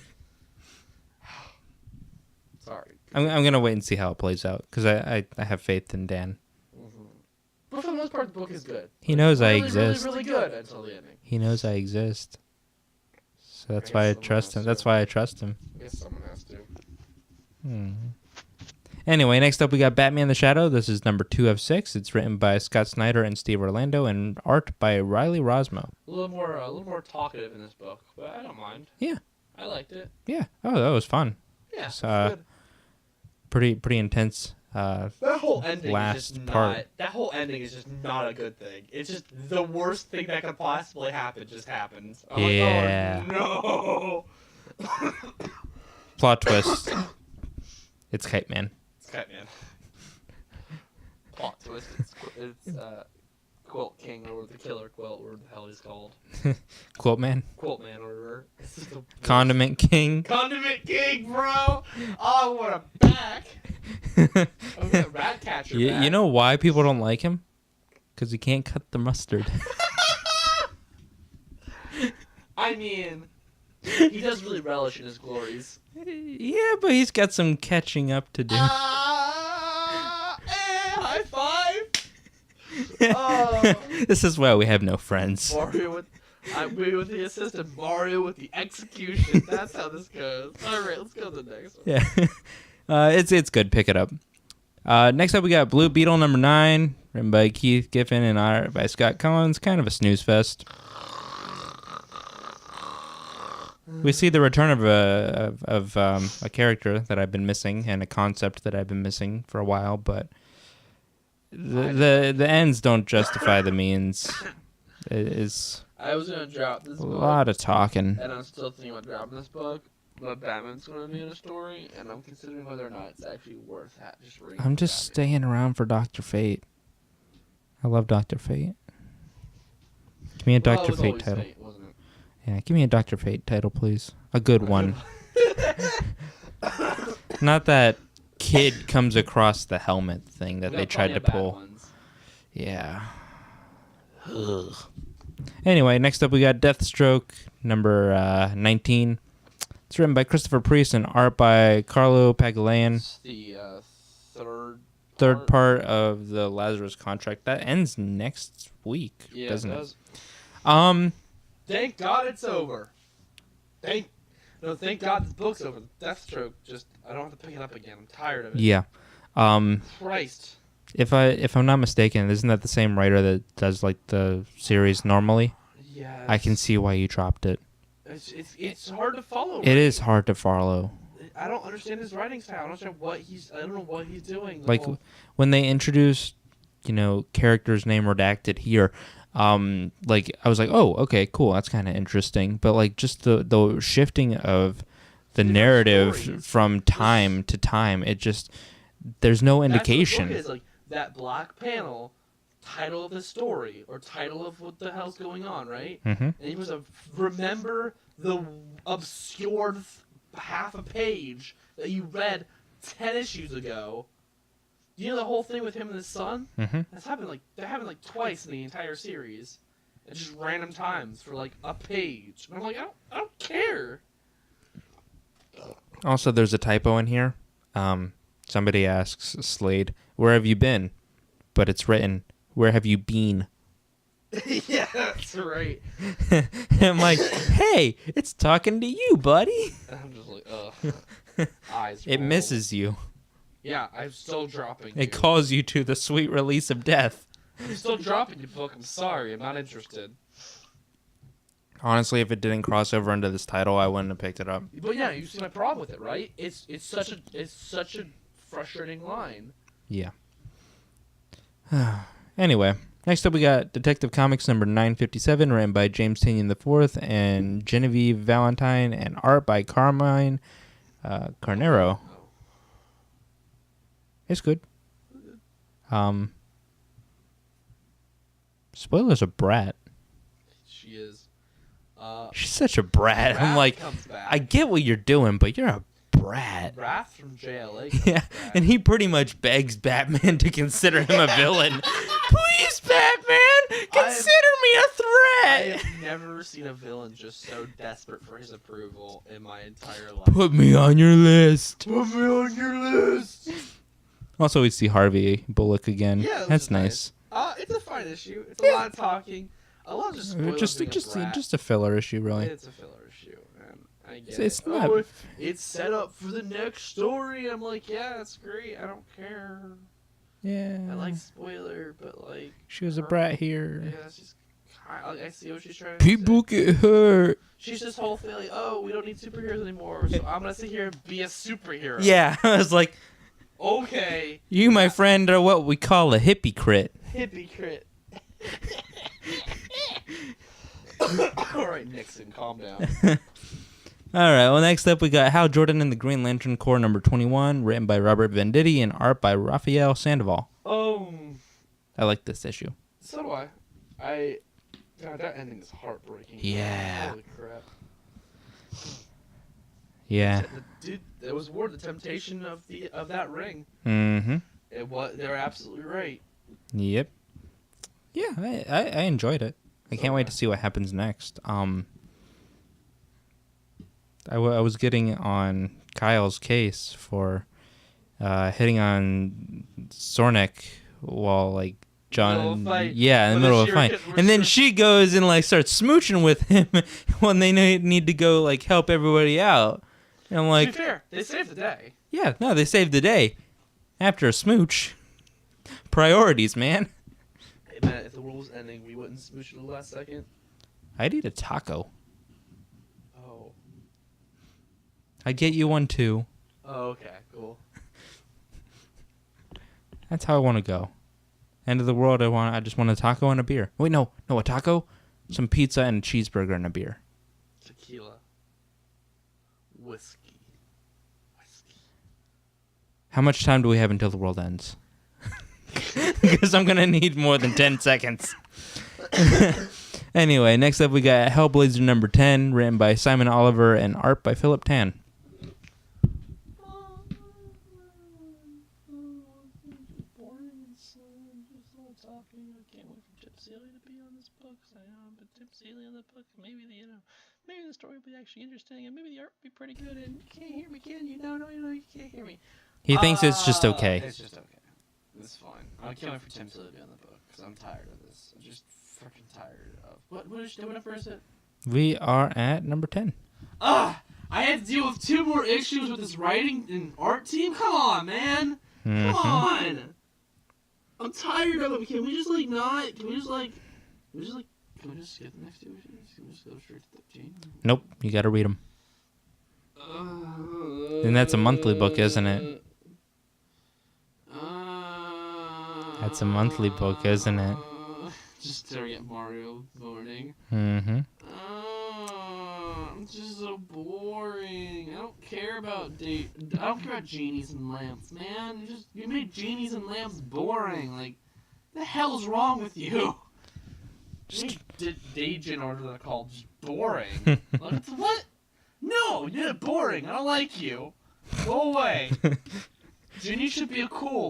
Speaker 1: Sorry.
Speaker 2: I'm going to wait and see how it plays out, because I have faith in Dan.
Speaker 1: Mm-hmm. But for the most part, the book is good.
Speaker 2: He knows I exist.
Speaker 1: Really, really good until the ending.
Speaker 2: He knows I exist. So that's why I trust him. That's why I trust him.
Speaker 1: I guess someone has to.
Speaker 2: Anyway, next up we got Batman the Shadow. This is number 2 of 6. It's written by Scott Snyder and Steve Orlando, and art by Riley Rosmo.
Speaker 1: A little more talkative in this book, but I don't mind.
Speaker 2: Yeah,
Speaker 1: I liked it.
Speaker 2: Yeah. Oh, that was fun.
Speaker 1: Yeah,
Speaker 2: good. Pretty intense.
Speaker 1: That whole ending
Speaker 2: last
Speaker 1: is just
Speaker 2: part.
Speaker 1: not. That whole ending is just not a good thing. It's just the worst thing that could possibly happen just happens. I'm
Speaker 2: yeah.
Speaker 1: like, oh, no.
Speaker 2: Plot twist. It's Kite Man.
Speaker 1: It's Kite Man. Plot twist. It's Quilt King or the Killer Quilt, or the hell he's called.
Speaker 2: Quilt Man.
Speaker 1: Quilt Man or
Speaker 2: Condiment King.
Speaker 1: Condiment King, bro. Oh, what a back. I'm gonna rat catcher back.
Speaker 2: You know why people don't like him? Because he can't cut the mustard.
Speaker 1: I mean, he does really relish in his glories.
Speaker 2: Yeah, but he's got some catching up to do.
Speaker 1: High five!
Speaker 2: This is why we have no friends.
Speaker 1: Mario with the assistant, Mario with the execution. That's how this goes. Alright, let's go to the next one.
Speaker 2: Yeah. It's good. Pick it up. Next up, we got Blue Beetle number 9, written by Keith Giffen and art by Scott Collins. Kind of a snooze fest. We see the return of a character that I've been missing and a concept that I've been missing for a while, but the ends don't justify the means.
Speaker 1: I was gonna drop this book.
Speaker 2: A lot of talking.
Speaker 1: And I'm still thinking about dropping this book. But Batman's going to be in a story, and I'm considering whether or not it's actually worth just reading.
Speaker 2: I'm just staying around for Dr. Fate. I love Dr. Fate. Give me a Dr. Fate title.
Speaker 1: Fate, wasn't it?
Speaker 2: Yeah, give me a Dr. Fate title, please. A good one. Not that kid comes across the helmet thing that they tried to pull. Yeah. Ugh. Anyway, next up we got Deathstroke, number 19. It's written by Christopher Priest and art by Carlo Pagulayan.
Speaker 1: It's the
Speaker 2: third part of the Lazarus contract. That ends next week, doesn't it?
Speaker 1: Thank God it's over. Thank God this book's over. Deathstroke, I don't have to pick it up again. I'm tired of it.
Speaker 2: Yeah.
Speaker 1: Christ.
Speaker 2: If I'm not mistaken, isn't that the same writer that does like the series normally?
Speaker 1: Yeah.
Speaker 2: I can see why you dropped it.
Speaker 1: It's hard to follow.
Speaker 2: It is hard to follow.
Speaker 1: I don't understand his writing style. I don't understand I don't know what he's doing.
Speaker 2: Like when they introduced, character's name redacted here, like I was like, oh, okay, cool, that's kind of interesting. But like just the shifting of the narrative
Speaker 1: stories.
Speaker 2: from time to time, there's no indication.
Speaker 1: That's what the book is, like that black panel, title of the story or title of what the hell's going on, right?
Speaker 2: Mm-hmm.
Speaker 1: And he was remember the obscure half a page that you read 10 issues ago. You know the whole thing with him and his son?
Speaker 2: Mm-hmm.
Speaker 1: That happened like twice in the entire series. At just random times for like a page. And I'm like, I don't care.
Speaker 2: Also, there's a typo in here. Somebody asks Slade, "Where have you been?" But it's written, "Where have you been?"
Speaker 1: Yeah, that's right.
Speaker 2: I'm like, hey, it's talking to you, buddy.
Speaker 1: I'm just like, ugh. Eyes
Speaker 2: It
Speaker 1: roll.
Speaker 2: misses you.
Speaker 1: Yeah, I'm still dropping you.
Speaker 2: It calls you to the sweet release of death.
Speaker 1: I'm still dropping you, book. I'm sorry. I'm not interested.
Speaker 2: Honestly, if it didn't cross over into this title, I wouldn't have picked it up.
Speaker 1: But yeah, you see my problem with it, right? It's such a frustrating line.
Speaker 2: Yeah. Anyway, next up we got Detective Comics number 957, written by James Tynion IV and Genevieve Valentine, and art by Carmine Carnero. It's good. Spoiler's a brat.
Speaker 1: She is.
Speaker 2: She's such a brat. I'm
Speaker 1: Wrath
Speaker 2: like,
Speaker 1: comes back.
Speaker 2: I get what you're doing, but you're a brat.
Speaker 1: Wrath from JLA. Comes
Speaker 2: Yeah,
Speaker 1: back.
Speaker 2: and he pretty much begs Batman to consider him a villain. Please, Batman, consider me a
Speaker 1: I
Speaker 2: threat.
Speaker 1: have never seen a villain just so desperate for his approval in my entire life.
Speaker 2: Put me on your list.
Speaker 1: Put me on your list.
Speaker 2: Also, we see Harvey Bullock again.
Speaker 1: Yeah, which
Speaker 2: That's
Speaker 1: is
Speaker 2: nice.
Speaker 1: It's a fine issue. It's a lot of talking. A lot of just spoilers
Speaker 2: Just a filler issue, really.
Speaker 1: It's a filler issue, man. I get
Speaker 2: It's
Speaker 1: it.
Speaker 2: not-
Speaker 1: Oh, it's set up for the next story. I'm like, yeah, that's great. I don't care.
Speaker 2: Yeah.
Speaker 1: I like spoiler, but like
Speaker 2: She was a brat here.
Speaker 1: yeah, that's just. I see what she's trying to
Speaker 2: People
Speaker 1: say.
Speaker 2: get hurt.
Speaker 1: She's this whole thing like, oh, we don't need superheroes anymore, so I'm gonna sit here and be a superhero.
Speaker 2: Yeah, I was like,
Speaker 1: Okay.
Speaker 2: you, my friend, are what we call a hypocrite.
Speaker 1: Hippie crit. All right, Nixon, calm down.
Speaker 2: All right, well, next up we got Hal Jordan and the Green Lantern Corps number 21, written by Robert Venditti and art by Raphael Sandoval. I like this issue.
Speaker 1: So do I. God, that ending is heartbreaking.
Speaker 2: Yeah.
Speaker 1: Holy crap.
Speaker 2: Yeah.
Speaker 1: Dude, it was worth the temptation of that ring.
Speaker 2: Mm-hmm.
Speaker 1: They're absolutely right.
Speaker 2: Yep. Yeah, I enjoyed it. I can't wait to see what happens next. I was getting on Kyle's case for hitting on Sornek while like John, yeah, in the middle of a fight, and then she goes and like starts smooching with him when they need to go like help everybody out. And I'm like,
Speaker 1: to be fair, they saved the day.
Speaker 2: yeah, no, they saved the day after a smooch. Priorities, man.
Speaker 1: Hey man, if the world was ending, we wouldn't smooch at the last second.
Speaker 2: I'd eat a taco.
Speaker 1: Oh.
Speaker 2: I'd get you one too.
Speaker 1: Oh, okay, cool.
Speaker 2: That's how I want to go. End of the world, I just want a taco and a beer. Wait, no, a taco, some pizza, and a cheeseburger and a beer.
Speaker 1: Tequila. Whiskey.
Speaker 2: How much time do we have until the world ends? Because I'm going to need more than 10 seconds. Anyway, next up we got Hellblazer number 10, written by Simon Oliver and art by Philip Tan.
Speaker 1: Maybe the story will be actually interesting, and maybe the art will be pretty good, and you can't hear me, can you? No, you can't hear me.
Speaker 2: He thinks it's just okay.
Speaker 1: It's just okay. It's fine. I can't wait for Tim Seeley to be on the book, because I'm tired of this. I'm just freaking tired of... What number is it?
Speaker 2: We are at number 10.
Speaker 1: I had to deal with 2 more issues with this writing and art team? Come on, man!
Speaker 2: Mm-hmm.
Speaker 1: Come on! I'm tired of it. Can we just, like, not... Can we just skip the next 2 issues? Can we just go straight to 13?
Speaker 2: Nope, you got to read them. And that's a monthly book, isn't it? That's a monthly book, isn't it?
Speaker 1: Just staring at Mario moaning.
Speaker 2: Mm-hmm.
Speaker 1: It's just so boring. I don't care about genies and lamps, man. You made genies and lamps boring. Like, the hell's wrong with you? You made Dajin or whatever they're called just boring. Like, what? No, you made it boring. I don't like you. Go away. Genie should be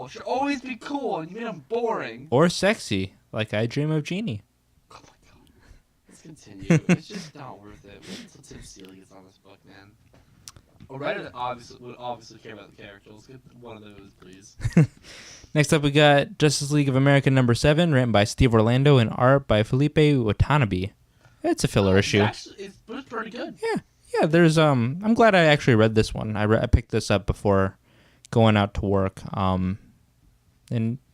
Speaker 1: should always be cool, and you made him boring.
Speaker 2: Or sexy, like I Dream of Jeannie.
Speaker 1: Oh my god. Let's continue. It's just not worth it. Wait until Tim Seeley gets on this book, man. A writer that would obviously care about the character. Let's get one of those, please.
Speaker 2: Next up, we got Justice League of America #7, written by Steve Orlando and art by Felipe Watanabe. It's a filler issue.
Speaker 1: It's pretty good.
Speaker 2: Yeah. There's I'm glad I actually read this one. I picked this up before going out to work. And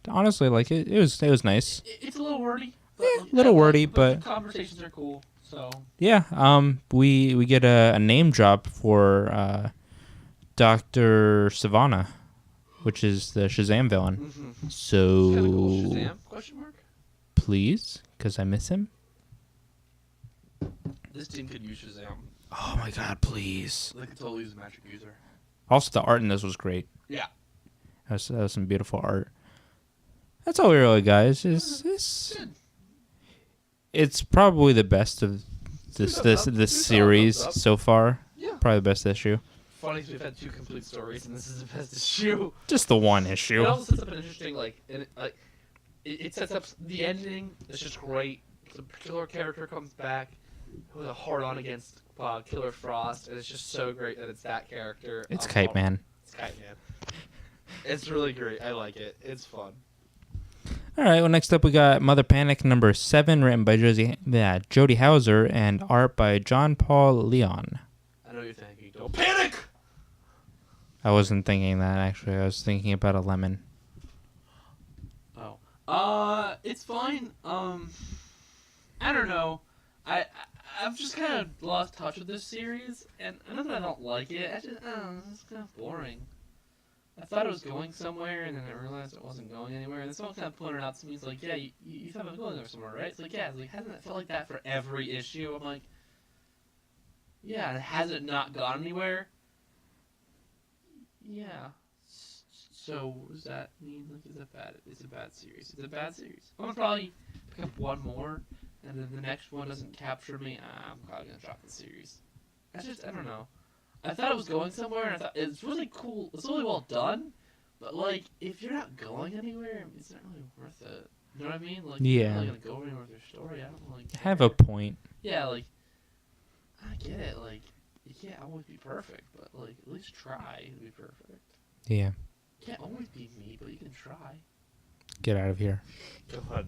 Speaker 2: honestly, like it was nice.
Speaker 1: It's a little wordy.
Speaker 2: A little wordy, but
Speaker 1: the conversations are cool. So
Speaker 2: yeah. We get a name drop for Dr. Savannah, which is the Shazam villain.
Speaker 1: Mm-hmm.
Speaker 2: So
Speaker 1: kind of cool. Shazam? Question mark?
Speaker 2: Please, because I miss him.
Speaker 1: This team could use Shazam.
Speaker 2: Oh my God, please.
Speaker 1: They could totally use a magic user.
Speaker 2: Also, the art in this was great.
Speaker 1: Yeah.
Speaker 2: That was some beautiful art. That's all we really got. It's probably the best of this series so far. Yeah. Probably the best issue.
Speaker 1: Funny, we've had 2 complete stories, and this is the best issue.
Speaker 2: Just the one issue.
Speaker 1: It also sets up an interesting, it sets up the ending. It's just great. The killer character comes back with a hard-on against Killer Frost, and it's just so great that it's that character.
Speaker 2: It's Kite Man.
Speaker 1: It's Kite Man. It's really great. I like it. It's fun.
Speaker 2: All right. Well, next up we got Mother Panic #7, written by Jody Hauser and art by John Paul Leon.
Speaker 1: I know you're thinking, don't panic.
Speaker 2: I wasn't thinking that actually. I was thinking about a lemon.
Speaker 1: Oh. It's fine. I don't know. I've just kind of lost touch with this series, and I know that I don't like it. It's kind of boring. I thought it was going somewhere, and then I realized it wasn't going anywhere. And someone kind of pointed out to me, he's like, yeah, you thought it was going there somewhere, right? It's like, yeah. It's like, hasn't it felt like that for every issue? I'm like, yeah, has it not gone anywhere? Yeah. So, what does that mean? Like, it's a bad series. It's a bad series. I'm gonna probably pick up one more, and then the next one doesn't capture me. I'm probably gonna drop the series. I don't know. I thought it was going somewhere, and I thought it's really cool. It's really well done, but like, if you're not going anywhere, it's not really worth it. You know what I mean? Like,
Speaker 2: yeah.
Speaker 1: You're not really gonna go anywhere with your story. I don't like.
Speaker 2: Have a point.
Speaker 1: Yeah, like, I get it. Like, you can't always be perfect, but like, at least try to be perfect.
Speaker 2: Yeah.
Speaker 1: You can't always be me, but you can try.
Speaker 2: Get out of here.
Speaker 1: Go ahead.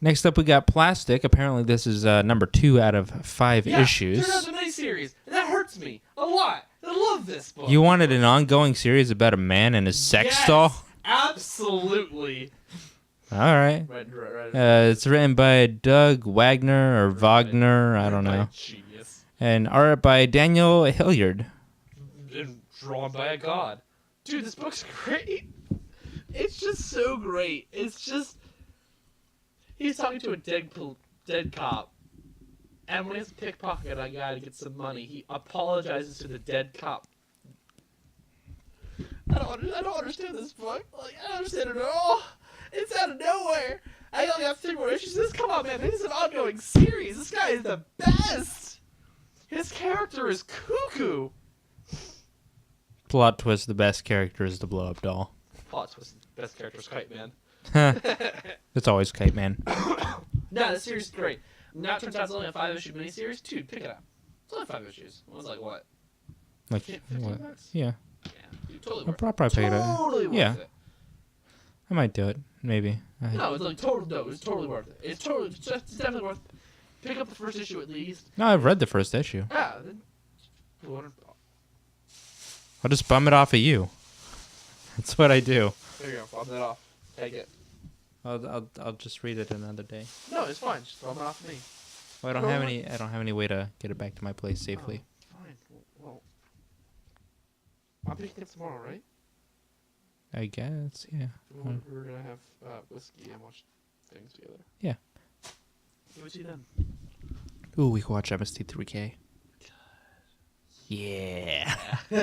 Speaker 2: Next up, we got Plastic. Apparently, this is #2 out of 5 issues.
Speaker 1: Turn out the miniseries, and that hurts me a lot. I love this book.
Speaker 2: You wanted an ongoing series about a man and his sex doll?
Speaker 1: Absolutely.
Speaker 2: All right.
Speaker 1: Right.
Speaker 2: It's written by Doug Wagner or Wagner, I don't know.
Speaker 1: Genius.
Speaker 2: And art by Daniel Hilliard.
Speaker 1: And drawn by a god. Dude, this book's great. It's just so great. It's just... He's talking to a dead cop. And when he has to pickpocket a guy to get some money, he apologizes to the dead cop. I don't understand this book. Like, I don't understand it at all. It's out of nowhere. I only have 3 more issues. Come on, man. This is an ongoing series. This guy is the best. His character is cuckoo.
Speaker 2: Plot twist, the best character is the blow-up doll.
Speaker 1: Plot twist, the best character is Kite Man.
Speaker 2: It's always Kite Man.
Speaker 1: No, this series is great. Now it turns out it's only a 5-issue miniseries. Dude, pick it up. It's only 5 issues. It was like, what?
Speaker 2: Like,
Speaker 1: 15
Speaker 2: what?
Speaker 1: bucks?
Speaker 2: Yeah.
Speaker 1: Yeah, dude, totally
Speaker 2: I'll
Speaker 1: worth it.
Speaker 2: probably pick it up.
Speaker 1: Totally worth
Speaker 2: Yeah.
Speaker 1: it.
Speaker 2: I might do it. Maybe.
Speaker 1: No, it's like it's totally worth it. It's definitely worth it. Pick up the first issue at least.
Speaker 2: No, I've read the first issue.
Speaker 1: Yeah, then
Speaker 2: I'll just bum it off of you. That's what I do.
Speaker 1: there you go, bum that off. Take it.
Speaker 2: I'll just read it another day.
Speaker 1: No, it's fine. Just bum it off me.
Speaker 2: Well, I don't have any way to get it back to my place safely.
Speaker 1: Oh, fine. Well, I'm picking up tomorrow, right?
Speaker 2: I guess, yeah.
Speaker 1: We're gonna have whiskey and watch things together.
Speaker 2: Yeah.
Speaker 1: What we see then?
Speaker 2: Ooh, we can watch MST3K. Yeah.
Speaker 1: All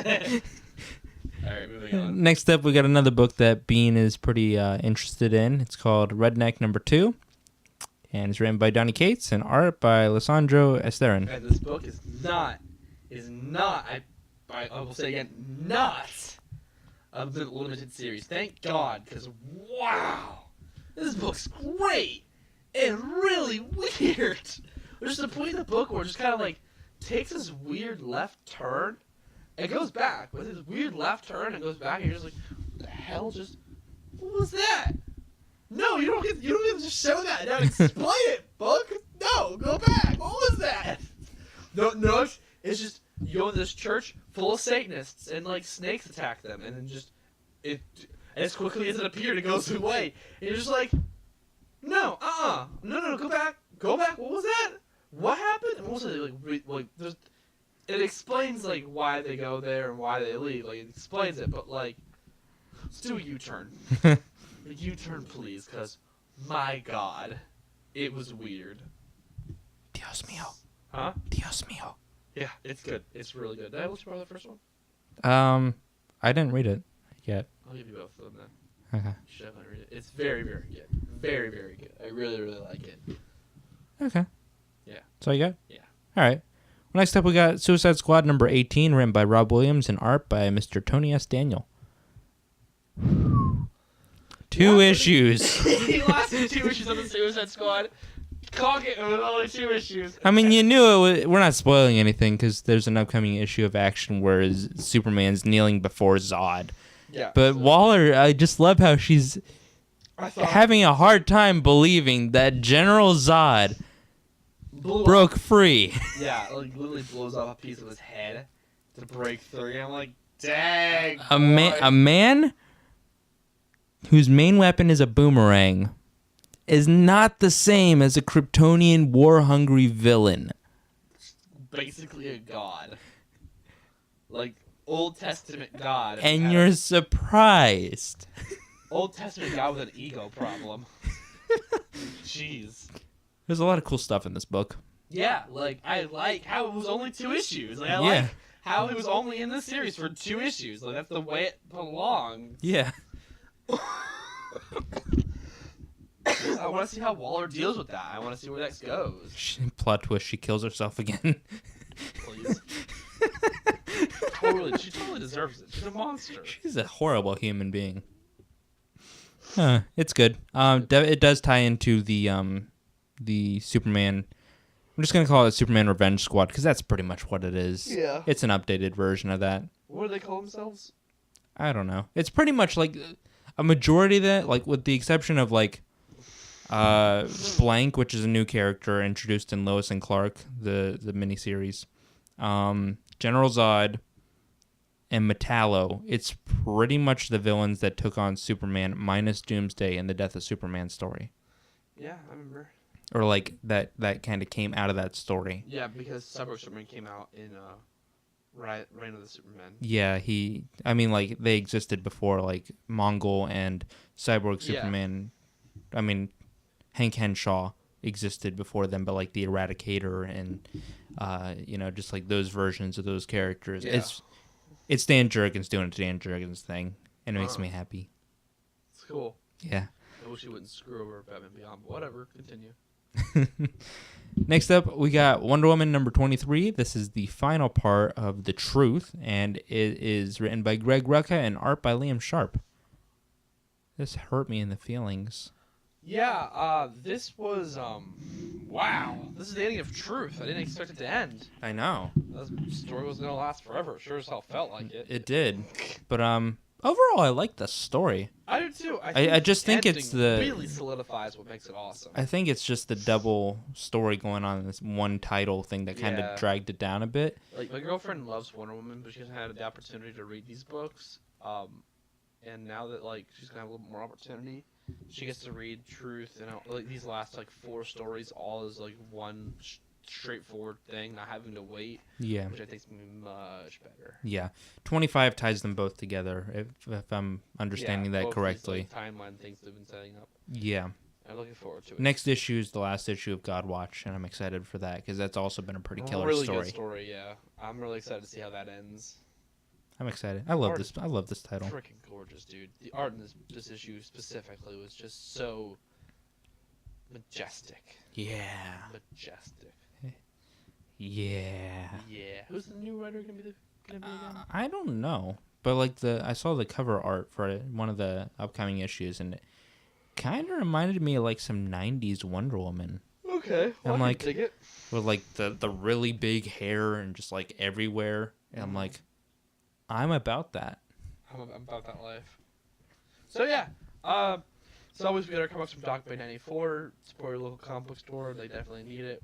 Speaker 1: right, moving on.
Speaker 2: Next up, we got another book that Bean is pretty interested in. It's called Redneck #2, and it's written by Donny Cates and art by Alessandro Esterin.
Speaker 1: And this book is not, I will say again, not of the limited series. Thank God, because wow, this book's great and really weird. There's a point in the book where it just kind of like takes this weird left turn. It goes back with this weird left turn and goes back, and you're just like, what the hell? What was that? No, you don't get to just show that. Now explain it, book. No, go back. What was that? No, it's just you go to this church full of Satanists and like snakes attack them, and then just it as quickly as it appeared, it goes away. And you're just like, no, no, go back. What was that? What happened? And also, it explains like why they go there and why they leave. Like it explains it, but like, let's do a U-turn. A U-turn, please, because my God, it was weird.
Speaker 2: Dios mío.
Speaker 1: Huh?
Speaker 2: Dios mío.
Speaker 1: Yeah, it's good. It's really good. Did I let you borrow the first one?
Speaker 2: I didn't read it yet.
Speaker 1: I'll give you both of them then.
Speaker 2: Okay.
Speaker 1: You should definitely read it. It's very, very good. Very, very good. I really, really like it.
Speaker 2: Okay.
Speaker 1: Yeah.
Speaker 2: So you got?
Speaker 1: Yeah.
Speaker 2: All right. Well, next up, we got Suicide Squad #18, written by Rob Williams and art by Mr. Tony S. Daniel. 2 issues.
Speaker 1: He lasted 2 issues on the Suicide Squad. Cock it with only 2 issues.
Speaker 2: I mean, you knew it. We're not spoiling anything because there's an upcoming issue of Action where Superman's kneeling before Zod.
Speaker 1: Yeah.
Speaker 2: But Waller, I just love how she's having a hard time believing that General Zod broke free.
Speaker 1: Yeah, like literally blows off a piece of his head to break through. And I'm like, dang.
Speaker 2: A man whose main weapon is a boomerang is not the same as a Kryptonian war-hungry villain.
Speaker 1: Basically a god. Like, Old Testament god.
Speaker 2: And you're surprised.
Speaker 1: Old Testament god with an ego problem. Jeez.
Speaker 2: There's a lot of cool stuff in this book.
Speaker 1: Yeah, like, I like how it was only 2 issues. Like, I
Speaker 2: Yeah.
Speaker 1: like how it was only in this series for 2 issues. Like, that's the way it belongs.
Speaker 2: Yeah.
Speaker 1: I want to see how Waller deals with that. I want to see where that goes.
Speaker 2: Plot twist, she kills herself again.
Speaker 1: Please. She totally deserves it. She's a monster.
Speaker 2: She's a horrible human being. It's good. It does tie into the Superman. I'm just gonna call it Superman Revenge Squad because that's pretty much what it is.
Speaker 1: Yeah.
Speaker 2: It's an updated version of that.
Speaker 1: What do they call themselves?
Speaker 2: I don't know. It's pretty much like a majority of that, like with the exception of like Blank, which is a new character introduced in Lois and Clark, the miniseries. General Zod and Metallo. It's pretty much the villains that took on Superman minus Doomsday and the Death of Superman story.
Speaker 1: Yeah, I remember.
Speaker 2: Or like that kind of came out of that story.
Speaker 1: Yeah, because Cyborg Superman came out in Reign of the Superman.
Speaker 2: Yeah, like they existed before, like Mongol and Cyborg Superman. I mean, Hank Henshaw existed before them, but like the Eradicator and just like those versions of those characters.
Speaker 1: Yeah.
Speaker 2: It's Dan Jurgens doing Dan Jurgens thing, and it makes me happy.
Speaker 1: It's cool.
Speaker 2: Yeah.
Speaker 1: I wish he wouldn't screw over Batman Beyond, but whatever. Continue.
Speaker 2: Next up, we got Wonder Woman #23. This is the final part of The Truth, and it is written by Greg Rucka and art by Liam Sharp. This hurt me in the feelings.
Speaker 1: Yeah, this was, wow. This is the ending of Truth. I didn't expect it to end.
Speaker 2: I know.
Speaker 1: This story was going to last forever. It sure as hell felt like it.
Speaker 2: It did. But, overall, I like the story.
Speaker 1: I do too.
Speaker 2: I just think it's the
Speaker 1: really solidifies what makes it awesome.
Speaker 2: I think it's just the double story going on in this one title thing that kind of dragged it down a bit.
Speaker 1: Like my girlfriend loves Wonder Woman, but she hasn't had the opportunity to read these books. And now that like she's gonna have a little more opportunity, she gets to read Truth and like these last like 4 stories all as like one straightforward thing, not having to wait.
Speaker 2: Yeah.
Speaker 1: Which I think is much better.
Speaker 2: Yeah. 25 ties them both together, if I'm understanding that correctly.
Speaker 1: These, like, timeline things they've been setting up.
Speaker 2: Yeah.
Speaker 1: I'm looking forward to it.
Speaker 2: Next issue is the last issue of God Watch, and I'm excited for that because that's also been a pretty killer
Speaker 1: really
Speaker 2: story.
Speaker 1: Good story, yeah. I'm really excited to see how that ends.
Speaker 2: I'm excited. I love this. I love this title.
Speaker 1: Freaking gorgeous, dude. The art in this issue specifically was just so majestic.
Speaker 2: Yeah.
Speaker 1: Majestic.
Speaker 2: Yeah.
Speaker 1: Yeah. Who's the new writer gonna be again?
Speaker 2: I don't know, but like I saw the cover art for one of the upcoming issues, and it kind of reminded me of like some '90s Wonder Woman.
Speaker 1: Okay. Well,
Speaker 2: I'm like,
Speaker 1: dig it.
Speaker 2: with like the really big hair and just like everywhere, and I'm like, I'm about that.
Speaker 1: I'm about that life. So yeah. It's always good to come up from Doc by 94. Support your local comic book store. They definitely need it.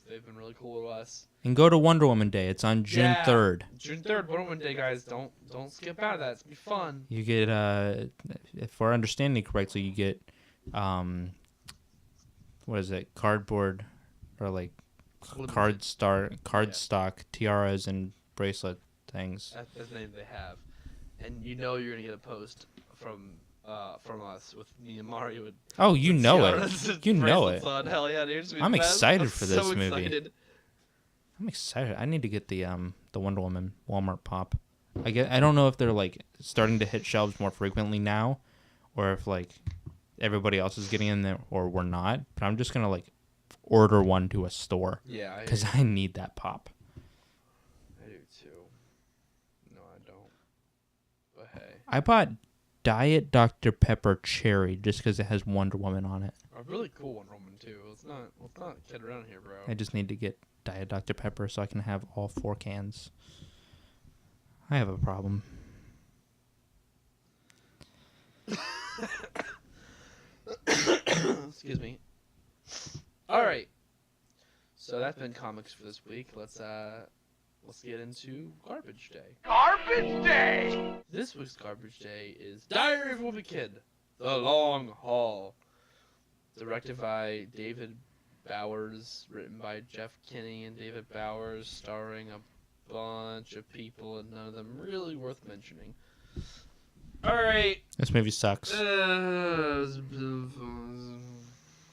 Speaker 1: They've been really cool with us.
Speaker 2: And go to Wonder Woman Day. It's on June 3rd.
Speaker 1: June 3rd, Wonder Woman Day, guys. Don't skip out of that. It's gonna be fun.
Speaker 2: You get if we're understanding correctly, you get what is it? Cardboard or like cardstock tiaras and bracelet things.
Speaker 1: That's the name they have. And you know you're gonna get a post from us with me and Mario. And
Speaker 2: oh, you know it. You know it.
Speaker 1: On. Hell yeah, dude.
Speaker 2: I'm excited for this movie.
Speaker 1: Excited.
Speaker 2: I'm excited. I need to get the Wonder Woman Walmart pop. I don't know if they're like starting to hit shelves more frequently now, or if like everybody else is getting in there, or we're not. But I'm just gonna like order one to a store.
Speaker 1: Yeah.
Speaker 2: Because I need that pop.
Speaker 1: I do too. No, I don't. But hey.
Speaker 2: I bought Diet Dr. Pepper Cherry just because it has Wonder Woman on it.
Speaker 1: A really cool Wonder Woman too. Let's not kid around here, bro.
Speaker 2: I just need to get Diet Dr. Pepper so I can have all 4 cans. I have a problem.
Speaker 1: Excuse me. All right. So that's been comics for this week. Let's get into Garbage Day. Garbage Day! This week's Garbage Day is Diary of a Wimpy Kid, The Long Haul. Directed by David Bowers, written by Jeff Kinney and David Bowers, starring a bunch of people and none of them really worth mentioning. Alright.
Speaker 2: This movie sucks.
Speaker 1: It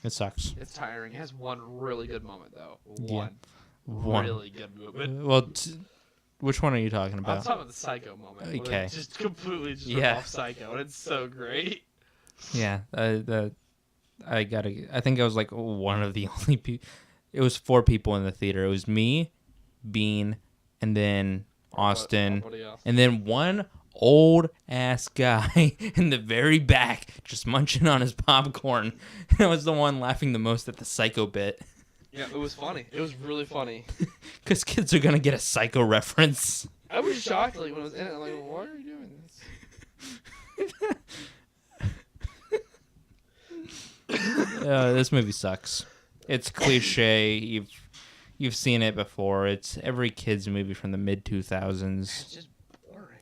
Speaker 2: sucks.
Speaker 1: It's tiring. It has one really good moment, though.
Speaker 2: One
Speaker 1: really good moment.
Speaker 2: Well, which one are you talking about?
Speaker 1: I'm talking about the Psycho moment.
Speaker 2: Okay.
Speaker 1: It just completely ripped off Psycho, and it's so great.
Speaker 2: Yeah. I think I was like one of the only people. It was 4 people in the theater. It was me, Bean, and then Austin, and then one old ass guy in the very back just munching on his popcorn. And I was the one laughing the most at the Psycho bit.
Speaker 1: Yeah, it was funny. It was really funny.
Speaker 2: Because kids are gonna get a Psycho reference.
Speaker 1: I was shocked like when I was in it. I'm like, why are you doing this?
Speaker 2: This movie sucks. It's cliche. You've seen it before. It's every kid's movie from the mid 2000s.
Speaker 1: It's just boring.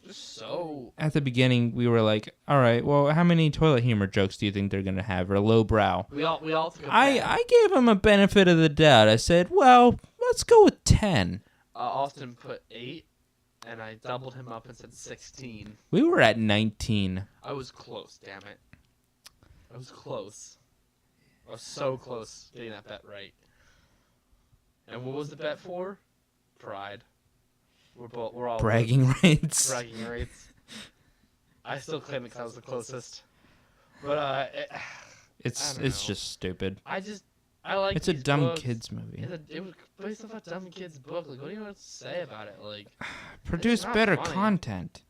Speaker 1: Just so.
Speaker 2: At the beginning, we were like, "All right, well, how many toilet humor jokes do you think they're gonna have?" Or lowbrow.
Speaker 1: We all took
Speaker 2: I gave him a benefit of the doubt. I said, "Well, let's go with 10."
Speaker 1: Austin put 8, and I doubled him up and said 16.
Speaker 2: We were at 19.
Speaker 1: I was close. Damn it. I was close. I was so close getting that bet right. And what was the bet for? Pride. We're all
Speaker 2: bragging rights.
Speaker 1: Bragging rights. I still claim it because I was the closest. But
Speaker 2: it's just stupid.
Speaker 1: I like.
Speaker 2: It's a dumb
Speaker 1: books.
Speaker 2: kids movie.
Speaker 1: It was based off a dumb kids book. Like, what do you want to say about it? Like,
Speaker 2: produce better
Speaker 1: funny.
Speaker 2: Content.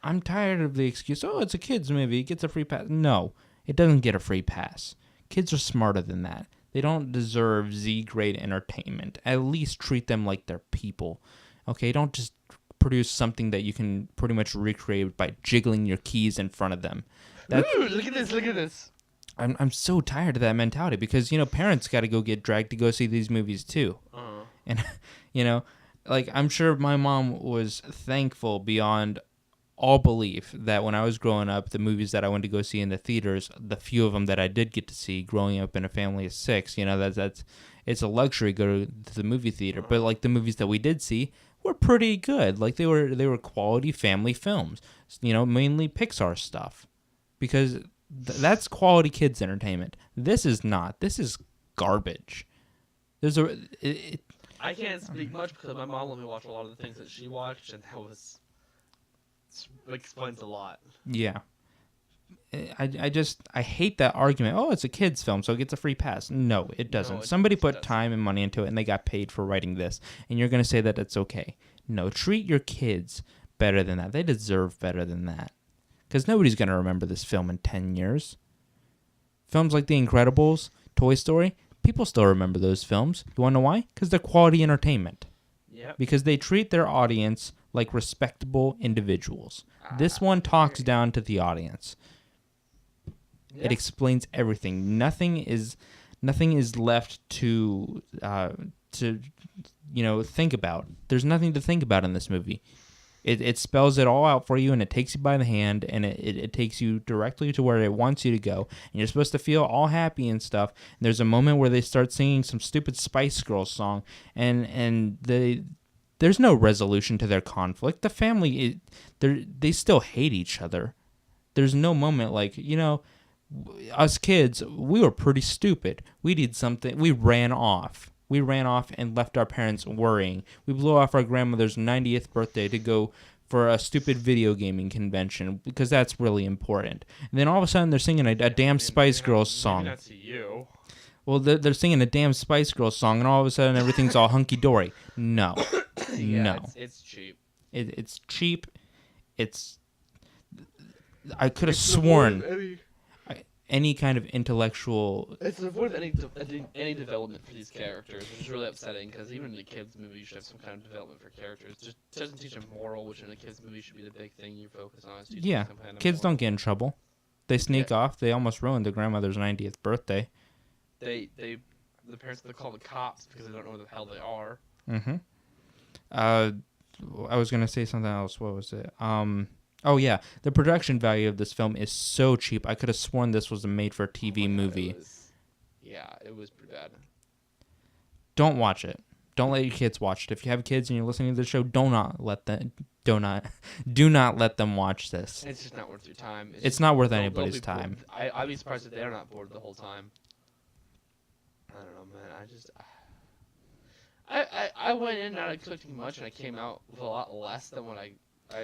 Speaker 2: I'm tired of the excuse. Oh, it's a kids movie. It gets a free pass. No, it doesn't get a free pass. Kids are smarter than that. They don't deserve Z-grade entertainment. At least treat them like they're people. Okay, don't just produce something that you can pretty much recreate by jiggling your keys in front of them.
Speaker 1: Ooh, look at this! Look at this!
Speaker 2: I'm so tired of that mentality because, parents got to go get dragged to go see these movies too.
Speaker 1: Uh-huh.
Speaker 2: And, like, I'm sure my mom was thankful beyond all belief that when I was growing up, the movies that I went to go see in the theaters, the few of them that I did get to see growing up in a family of 6, that's it's a luxury to go to the movie theater. But like the movies that we did see were pretty good. Like they were quality family films, mainly Pixar stuff, because that's quality kids entertainment. This is not. This is garbage.
Speaker 1: I can't speak much because my mom let me watch a lot of the things that she watched, and explains a lot.
Speaker 2: Yeah. I hate that argument. Oh, it's a kid's film, so it gets a free pass. No, it doesn't.
Speaker 1: No,
Speaker 2: Somebody put time and money into it, and they got paid for writing this, and you're going to say that it's okay. No, treat your kids better than that. They deserve better than that, because nobody's going to remember this film in 10 years. Films like The Incredibles, Toy Story, people still remember those films. You want to know why? Because they're quality entertainment.
Speaker 1: Yep.
Speaker 2: Because they treat their audience like respectable individuals. This one talks down to the audience. Yeah. It explains everything. Nothing is left to think about. There's nothing to think about in this movie. It spells it all out for you, and it takes you by the hand, and it takes you directly to where it wants you to go. And you're supposed to feel all happy and stuff. And there's a moment where they start singing some stupid Spice Girls song, and there's no resolution to their conflict. The family, they still hate each other. There's no moment like, us kids, we were pretty stupid. We did something. We ran off. And left our parents worrying. We blew off our grandmother's 90th birthday to go for a stupid video gaming convention because that's really important. And then all of a sudden they're singing a damn Spice Girls song.
Speaker 1: Maybe not to you.
Speaker 2: Well, they're singing a damn Spice Girls song, and all of a sudden everything's all hunky-dory. No.
Speaker 1: Yeah,
Speaker 2: no.
Speaker 1: It's cheap.
Speaker 2: It's cheap. I could have sworn any kind of intellectual...
Speaker 1: It's avoid any development for these characters, which is really upsetting, because even in a kid's movie you should have some kind of development for characters. It just doesn't teach a moral, which in a kid's movie should be the big thing you focus on.
Speaker 2: Yeah, kids don't get in trouble. They sneak off. They almost ruined their grandmother's 90th birthday. The
Speaker 1: parents have to call the cops because they don't know where the hell they are.
Speaker 2: Mm-hmm. I was going to say something else. What was it? Oh, yeah. The production value of this film is so cheap. I could have sworn this was a made-for-TV movie.
Speaker 1: It was pretty bad.
Speaker 2: Don't watch it. Don't let your kids watch it. If you have kids and you're listening to the show, do not let them watch this.
Speaker 1: It's just not worth your time.
Speaker 2: It's not worth anybody's time.
Speaker 1: I'd be surprised if they're not bored the whole time. I don't know, man. I went in not expecting much, and I came out with a lot less than what I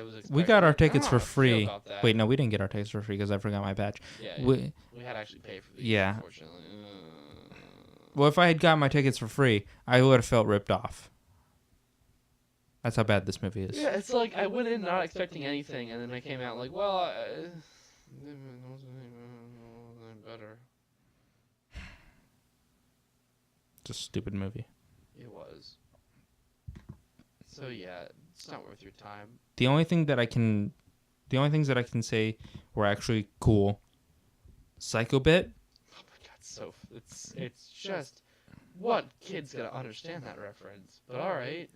Speaker 1: was expecting.
Speaker 2: We got our tickets for free.
Speaker 1: Wait,
Speaker 2: no, we didn't get our tickets for free because I forgot my badge.
Speaker 1: Yeah, we had to actually pay for these, unfortunately.
Speaker 2: Well, if I had got my tickets for free, I would have felt ripped off. That's how bad this movie is.
Speaker 1: Yeah, it's like I went in not expecting anything, and then I came out like, well, it wasn't better.
Speaker 2: It's a stupid movie.
Speaker 1: It was. So yeah, it's not worth your time.
Speaker 2: The only things that I can say were actually cool. Psycho Bit.
Speaker 1: Oh my god, so it's just what kid's gonna understand that reference? But all right.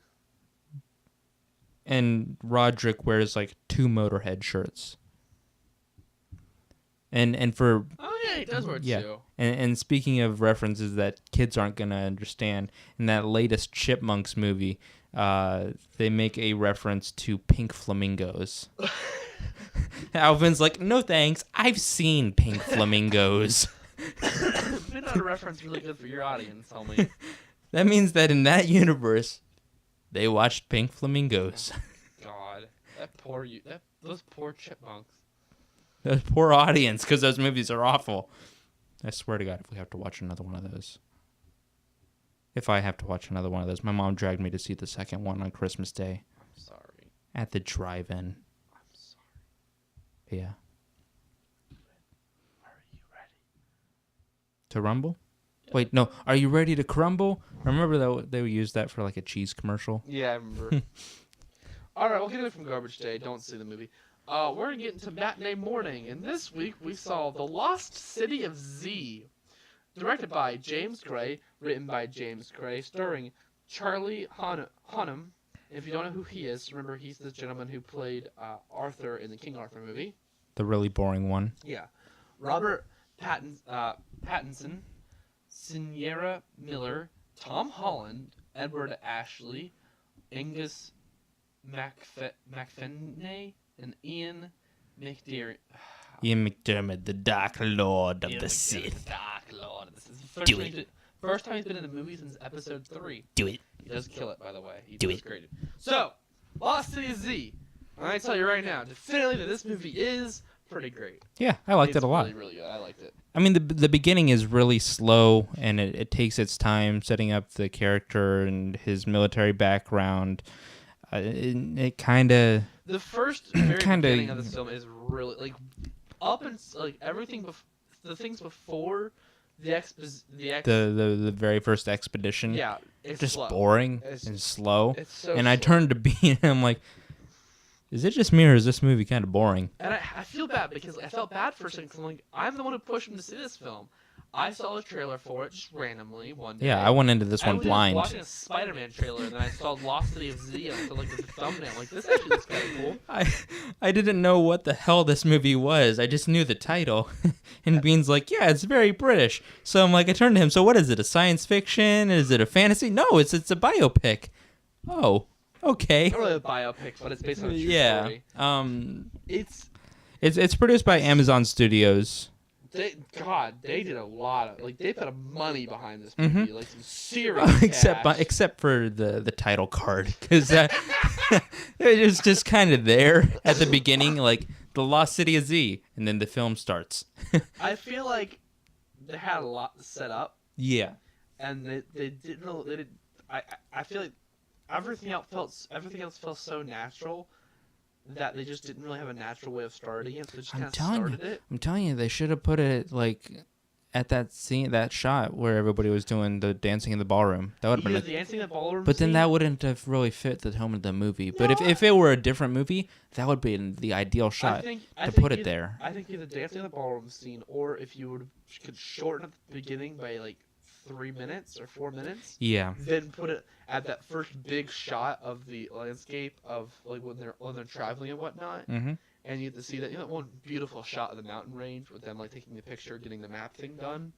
Speaker 2: And Roderick wears like 2 Motorhead shirts. And for
Speaker 1: he does wear 2.
Speaker 2: And speaking of references that kids aren't gonna understand, in that latest Chipmunks movie, they make a reference to pink flamingos. Alvin's like, no thanks, I've seen pink flamingos.
Speaker 1: Maybe not a reference really good for your audience, tell me.
Speaker 2: That means that in that universe, they watched pink flamingos.
Speaker 1: God, those poor chipmunks.
Speaker 2: That poor audience, because those movies are awful. I swear to God, if we have to watch another one of those. If I have to watch another one of those. My mom dragged me to see the second one on Christmas Day.
Speaker 1: I'm sorry.
Speaker 2: At the drive-in.
Speaker 1: I'm sorry.
Speaker 2: Yeah.
Speaker 1: Are you ready?
Speaker 2: To rumble? Yeah. Wait, no. Are you ready to crumble? Remember that they would use that for like a cheese commercial?
Speaker 1: Yeah, I remember. All right, we'll get it from Garbage Day. Don't see the movie. We're going to get into Matinee Morning, and this week we saw The Lost City of Z, directed by James Gray, written by James Gray, starring Charlie Hunnam If you don't know who he is, remember he's the gentleman who played Arthur in the King Arthur movie.
Speaker 2: The really boring one.
Speaker 1: Yeah. Robert Pattinson, Sienna Miller, Tom Holland, Edward Ashley, Angus McFenay, and Ian McDermott.
Speaker 2: Ian McDermott, the Dark Lord of the Sith.
Speaker 1: The Dark Lord. This is the
Speaker 2: Do it.
Speaker 1: first time he's been in a movie since episode 3.
Speaker 2: Do it.
Speaker 1: He does kill it, by the way. He
Speaker 2: Do
Speaker 1: does
Speaker 2: it.
Speaker 1: great. So, Lost City of Z. I tell you right now, definitively that this movie is pretty great.
Speaker 2: Yeah, I liked it a lot.
Speaker 1: Really, really good. I liked it.
Speaker 2: I mean, the beginning is really slow, and it takes its time setting up the character and his military background. It kind of...
Speaker 1: The first very
Speaker 2: Kinda-
Speaker 1: beginning of this film is really, like, up and, like, everything, the things before
Speaker 2: the very first expedition.
Speaker 1: yeah, it's
Speaker 2: Just
Speaker 1: slow.
Speaker 2: boring
Speaker 1: It's-
Speaker 2: and slow.
Speaker 1: It's so
Speaker 2: And I
Speaker 1: slow.
Speaker 2: turned to B and I'm like, is it just me or is this movie kind of boring?
Speaker 1: And I feel bad because I felt bad for a second 'cause I'm like, I'm the one who pushed him to see this film. I saw a trailer for it just randomly one day.
Speaker 2: Yeah, I went into this one
Speaker 1: was
Speaker 2: blind.
Speaker 1: watching a Spider-Man trailer and then I saw Lost City of Z and I saw like the thumbnail. Like, this actually looks kind of cool.
Speaker 2: I didn't know what the hell this movie was. I just knew the title. And Bean's like, yeah, it's very British. So I'm like, I turned to him, so what is it, a science fiction? Is it a fantasy? No, it's a biopic. Oh, okay.
Speaker 1: Not really a biopic, but it's based on a true
Speaker 2: Yeah.
Speaker 1: story.
Speaker 2: It's produced by Amazon Studios.
Speaker 1: They did a lot of, like, they put a money behind this movie, like some serious cash.
Speaker 2: except for the title card, because it was just kind of there at the beginning, like the Lost City of Z, and then the film starts.
Speaker 1: I feel like they had a lot set up,
Speaker 2: Yeah.
Speaker 1: and they didn't really. They did. I feel like everything else felt so natural that they just didn't really have a natural way of starting it. So they just kind of started it.
Speaker 2: I'm telling you, they should have put it like at that scene, that shot where everybody was doing the dancing in the ballroom. That would have been.
Speaker 1: The dancing in the ballroom.
Speaker 2: But then
Speaker 1: scene,
Speaker 2: that wouldn't have really fit the tone of the movie. But
Speaker 1: No,
Speaker 2: if it were a different movie, that would be the ideal shot to put it there.
Speaker 1: I think either dancing in the ballroom scene, or if you could shorten at the beginning by like 3 minutes or 4 minutes.
Speaker 2: Yeah.
Speaker 1: Then put it at that first big shot of the landscape of like when they're traveling and whatnot,
Speaker 2: Mm-hmm.
Speaker 1: and you get to see that one beautiful shot of the mountain range with them like taking the picture, getting the map thing done.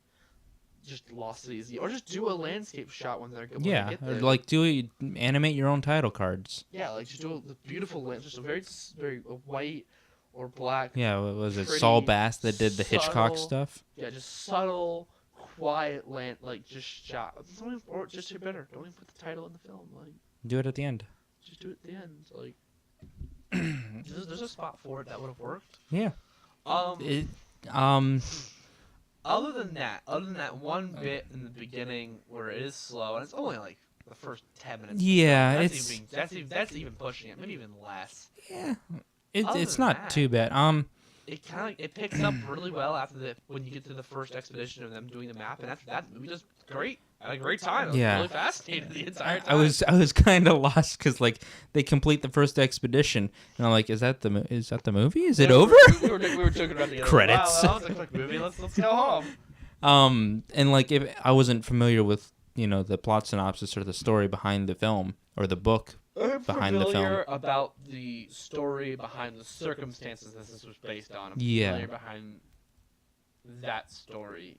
Speaker 1: Just Lost City Z, or just do a landscape shot when they
Speaker 2: Yeah,
Speaker 1: get
Speaker 2: or
Speaker 1: there.
Speaker 2: like animate your own title cards.
Speaker 1: Yeah, like just do the beautiful land, just a very white or black.
Speaker 2: Yeah, what was it?
Speaker 1: Pretty
Speaker 2: Saul Bass that did the Hitchcock
Speaker 1: subtle-
Speaker 2: stuff.
Speaker 1: Yeah, just subtle, quiet land, like just shot. Or just do better. Don't even put the title in the film. Like,
Speaker 2: Do it at the end.
Speaker 1: just do it at the end. Like, there's a spot for it that would have worked.
Speaker 2: Yeah.
Speaker 1: Um,
Speaker 2: Um.
Speaker 1: other than that one bit in the beginning where it is slow, and it's only like the first 10 minutes.
Speaker 2: Yeah,
Speaker 1: that's even pushing it, maybe even less.
Speaker 2: Yeah.
Speaker 1: Other
Speaker 2: It's
Speaker 1: than
Speaker 2: not
Speaker 1: that-
Speaker 2: too bad.
Speaker 1: It picks up really well after when you get to the first expedition of them doing the map, and after that, the movie does great. I had a great time. I was
Speaker 2: Yeah.
Speaker 1: really fascinated the entire time.
Speaker 2: I was kind of lost because like they complete the first expedition and I'm like, is that the movie? Is it over?
Speaker 1: We were joking about the
Speaker 2: Credits.
Speaker 1: Wow, that was a quick movie. Let's go home.
Speaker 2: And like if I wasn't familiar with the plot synopsis or the story behind the film or the book behind the film.
Speaker 1: Familiar about the story behind the circumstances this was based on. I'm
Speaker 2: Yeah.
Speaker 1: familiar behind that story.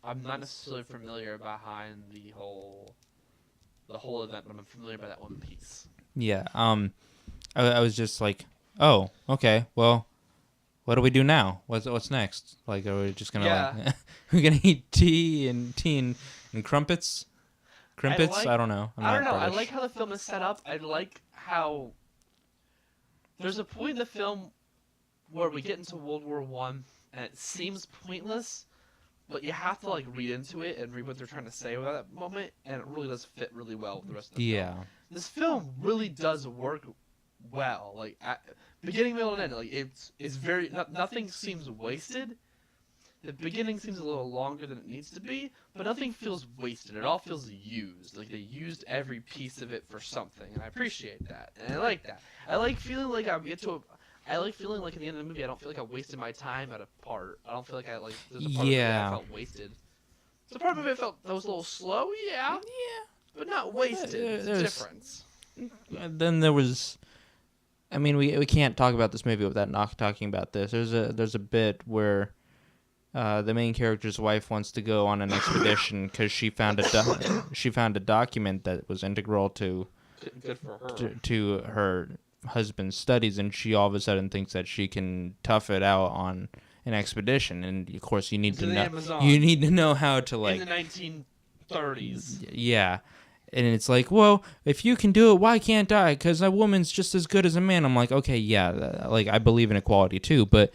Speaker 1: I'm not necessarily familiar behind the whole event, but I'm familiar by that one piece.
Speaker 2: Yeah. I was just like, oh, okay. Well, what do we do now? What's next? Like, are we just gonna like, we're gonna eat tea and crumpets? Crimpets? I don't know.
Speaker 1: I don't know. I
Speaker 2: British.
Speaker 1: like how the film is set up. I like how there's a point in the film where we get into World War One, and it seems pointless, but you have to like read into it and read what they're trying to say with that moment, and it really does fit really well with the rest of the film. This film really does work well. Like at beginning, middle, and end. Like it's very nothing seems wasted. The beginning seems a little longer than it needs to be, but nothing feels wasted. It all feels used. Like they used every piece of it for something, and I appreciate that. And I like that. I like feeling like I like feeling like at the end of the movie, I don't feel like I wasted my time at a part. I don't feel like there's a part of the movie I felt wasted. There's a part of it that was a little slow, yeah, but not wasted. There's a difference.
Speaker 2: then there was. I mean, we can't talk about this movie without not talking about this. There's a bit where the main character's wife wants to go on an expedition because she found a document that was integral to
Speaker 1: Good for her.
Speaker 2: to her husband's studies, and she all of a sudden thinks that she can tough it out on an expedition. And of course, you need to know how to like
Speaker 1: in the 1930s.
Speaker 2: Yeah. And it's like, well, if you can do it, why can't I? Because a woman's just as good as a man. I'm like, okay, yeah, like I believe in equality too, but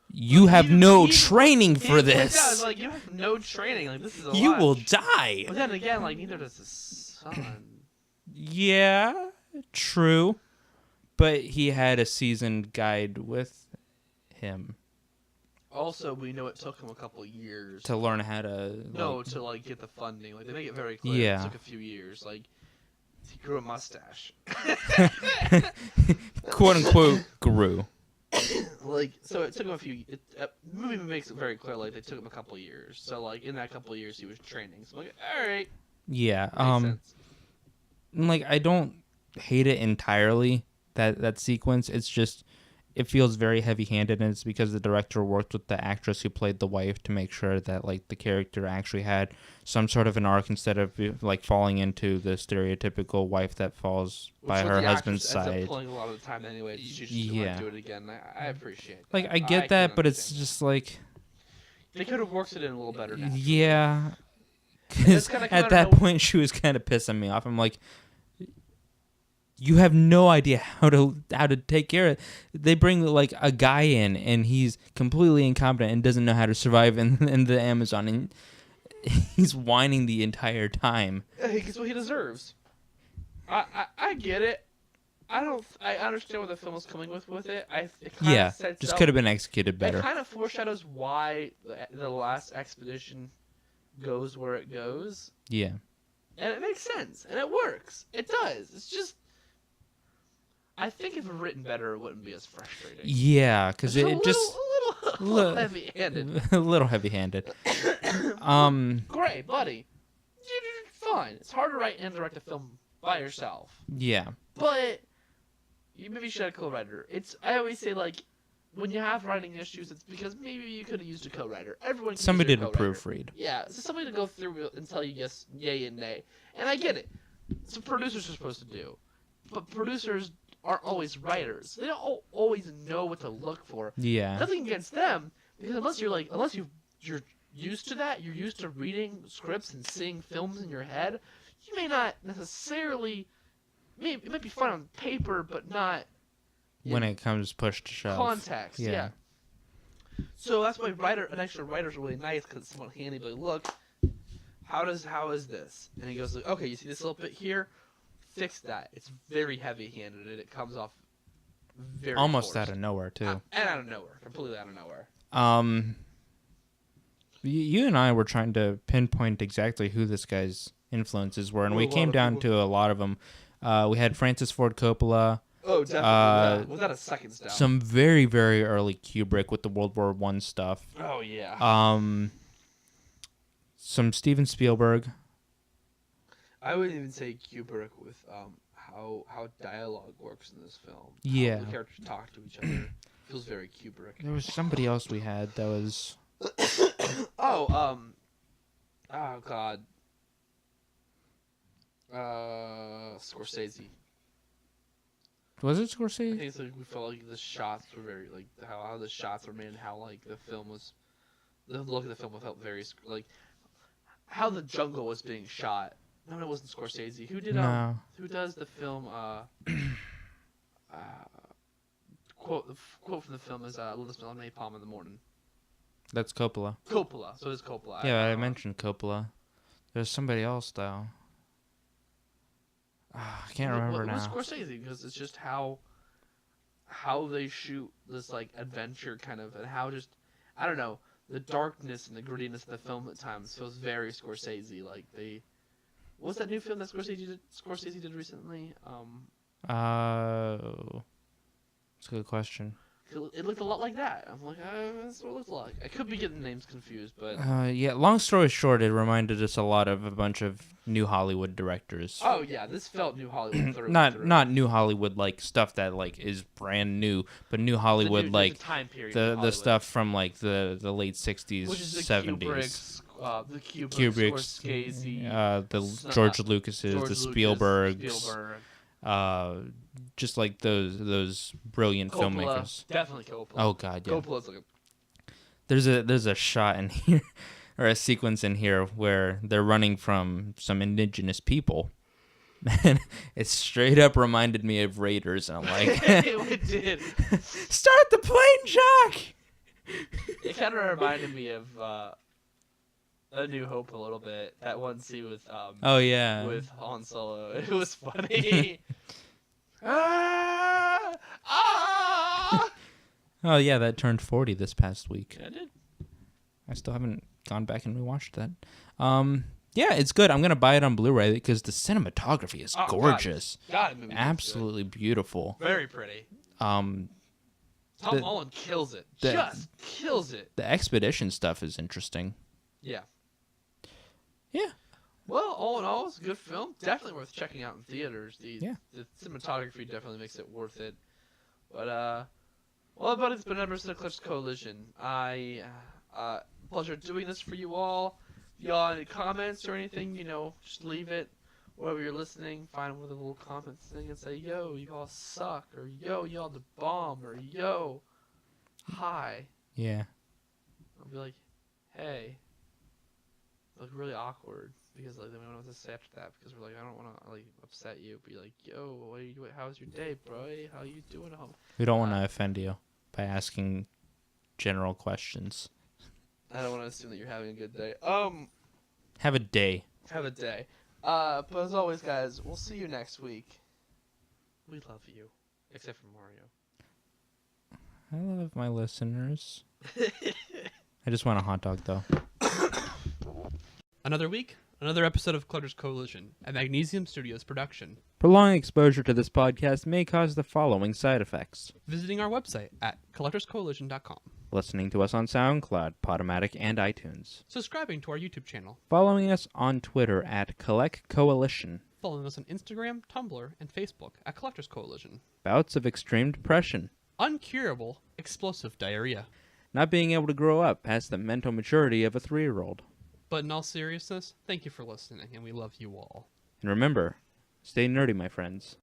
Speaker 2: you have no training for this.
Speaker 1: Like you have no training. Like this is a
Speaker 2: you
Speaker 1: lot.
Speaker 2: will die.
Speaker 1: But then again, like neither does the son.
Speaker 2: Yeah, true. But he had a seasoned guide with him.
Speaker 1: Also, we know it took him a couple years
Speaker 2: to learn how to.
Speaker 1: to like get the funding. Like they make it very clear.
Speaker 2: Yeah.
Speaker 1: It took a few years. Like he grew a mustache.
Speaker 2: Quote unquote grew.
Speaker 1: Like so, it took him a few. The movie makes it very clear. Like they took him a couple years. So like in that couple years, he was training. So I'm like, all right.
Speaker 2: Yeah.
Speaker 1: Makes sense.
Speaker 2: Like I don't hate it entirely. That sequence. It's just. It feels very heavy-handed, and it's because the director worked with the actress who played the wife to make sure that like the character actually had some sort of an arc instead of like falling into the stereotypical wife that falls by her husband's side.
Speaker 1: Ends up pulling a lot of the time anyway. She just didn't do it again. I appreciate that.
Speaker 2: Like I get that, but it's just like
Speaker 1: they could have worked it in a little better. Naturally.
Speaker 2: Yeah, because at that point she was kind of pissing me off. I'm like. You have no idea how to take care of it. They bring like a guy in, and he's completely incompetent and doesn't know how to survive in the Amazon, and he's whining the entire time.
Speaker 1: He gets what he deserves. I get it. I understand where the film was coming with it. It
Speaker 2: just could have been executed better.
Speaker 1: It kind of foreshadows why the last expedition goes where it goes.
Speaker 2: Yeah.
Speaker 1: And it makes sense, and it works. It does. It's just. I think if written better, it wouldn't be as frustrating.
Speaker 2: Yeah, because it just
Speaker 1: a little heavy-handed.
Speaker 2: A little heavy-handed.
Speaker 1: Great, buddy. You're fine. It's hard to write and direct a film by yourself.
Speaker 2: Yeah.
Speaker 1: But you maybe should have a co-writer. I always say like when you have writing issues, it's because maybe you could have used a co-writer. Somebody
Speaker 2: did a proofread.
Speaker 1: Yeah, so somebody to go through and tell you yes, yay, and nay. And I get it. It's what producers are supposed to do. But producers aren't always writers. They don't always know what to look for.
Speaker 2: Yeah.
Speaker 1: Nothing against them, because unless you're used to that, you're used to reading scripts and seeing films in your head, you may not necessarily. It might be fun on paper, but not
Speaker 2: when it comes push to shove.
Speaker 1: Context, yeah. So that's why an extra writer's really nice, because it's someone handy. But look, how is this? And he goes, okay, you see this little bit here. Fix that. It's very heavy-handed, and it comes off very
Speaker 2: almost
Speaker 1: forced.
Speaker 2: Out of nowhere too.
Speaker 1: And out of nowhere, completely out of nowhere.
Speaker 2: You and I were trying to pinpoint exactly who this guy's influences were, and we came down to a lot of them. We had Francis Ford Coppola.
Speaker 1: Oh, definitely. Without a second doubt.
Speaker 2: Some very, very early Kubrick with the World War I stuff.
Speaker 1: Oh yeah.
Speaker 2: Some Steven Spielberg.
Speaker 1: I would even say Kubrick with how dialogue works in this film.
Speaker 2: Yeah.
Speaker 1: How the characters talk to each other. Feels very Kubrick.
Speaker 2: There was somebody else we had that was.
Speaker 1: Oh God. Scorsese.
Speaker 2: Was it Scorsese?
Speaker 1: I think it's like we felt like the shots were very like how the shots were made, and how like the look of the film felt very like how the jungle was being shot. No, it wasn't Scorsese. Who did who does the film? Quote from the film is "Little Smell Napalm in the Morning."
Speaker 2: That's Coppola.
Speaker 1: Coppola. So it's Coppola.
Speaker 2: Yeah, I mentioned Coppola. There's somebody else though. I can't remember now.
Speaker 1: It was Scorsese, because it's just how they shoot this like adventure kind of, and how just I don't know, the darkness and the grittiness of the film at times feels very Scorsese. Like what's that new film that Scorsese did recently?
Speaker 2: That's a good question.
Speaker 1: it looked a lot like that. I'm like, that's what it looked like. I could be getting the names confused, but
Speaker 2: Yeah. Long story short, it reminded us a lot of a bunch of new Hollywood directors.
Speaker 1: oh yeah, this felt New Hollywood. Through
Speaker 2: not
Speaker 1: and through.
Speaker 2: not new Hollywood like stuff that like is brand new, but new Hollywood
Speaker 1: There's
Speaker 2: like
Speaker 1: a time period.
Speaker 2: the
Speaker 1: Hollywood,
Speaker 2: stuff from like the late 60s,
Speaker 1: which is the
Speaker 2: 70s.
Speaker 1: the Kubricks,
Speaker 2: Kubrick's,
Speaker 1: Scorsese,
Speaker 2: the George Lucas's,
Speaker 1: George
Speaker 2: the
Speaker 1: Lucas,
Speaker 2: Spielbergs, just like those brilliant
Speaker 1: Coppola,
Speaker 2: filmmakers.
Speaker 1: definitely Coppola.
Speaker 2: Oh God, yeah.
Speaker 1: Coppola's like
Speaker 2: There's a shot in here, or a sequence in here where they're running from some indigenous people, and it straight up reminded me of Raiders, and I'm like,
Speaker 1: it did.
Speaker 2: Start the plane, Jack.
Speaker 1: It kind of reminded me of A New Hope a little bit. That one scene with
Speaker 2: Oh yeah,
Speaker 1: with Han Solo. It was funny. Ah! Ah!
Speaker 2: oh yeah, that turned 40 this past week.
Speaker 1: Yeah, I did.
Speaker 2: I still haven't gone back and rewatched that. Yeah, it's good. I'm gonna buy it on Blu-ray because the cinematography is gorgeous.
Speaker 1: God, movie
Speaker 2: Absolutely beautiful.
Speaker 1: very pretty. Tom Holland kills it. Just kills it.
Speaker 2: The expedition stuff is interesting.
Speaker 1: Yeah.
Speaker 2: Yeah.
Speaker 1: Well, all in all, it's a good film. Definitely worth checking out in theaters. The cinematography definitely makes it worth it. But well, everybody, it's been another episode of Collectors Coalition. Pleasure doing this for you all. If y'all have any comments or anything, just leave it wherever you're listening. Find one of the little comments thing and say, "Yo, you all suck," or "Yo, y'all the bomb," or "Yo, hi."
Speaker 2: Yeah.
Speaker 1: I'll be like, "Hey." Like really awkward because like then we don't know what to say after that because we're like, I don't want to like upset you. Be like, "Yo, what are you doing? How's your day, bro? How you doing at home?"
Speaker 2: We don't want to offend you by asking general questions.
Speaker 1: I don't want to assume that you're having a good day.
Speaker 2: Have a day.
Speaker 1: Have a day. But as always, guys, we'll see you next week. We love you, except for Mario.
Speaker 2: I love my listeners. I just want a hot dog though.
Speaker 1: Another week, another episode of Collectors Coalition, a Magnesium Studios production.
Speaker 2: Prolonged exposure to this podcast may cause the following side effects:
Speaker 1: Visiting our website at collectorscoalition.com.
Speaker 2: listening to us on SoundCloud, PodOmatic, and iTunes.
Speaker 1: Subscribing to our YouTube channel.
Speaker 2: Following us on Twitter at Collect Coalition.
Speaker 1: Following us on Instagram, Tumblr, and Facebook at Collectors Coalition.
Speaker 2: Bouts of extreme depression.
Speaker 1: Uncurable explosive diarrhea.
Speaker 2: Not being able to grow up past the mental maturity of a 3-year-old.
Speaker 1: But in all seriousness, thank you for listening, and we love you all.
Speaker 2: And remember, stay nerdy, my friends.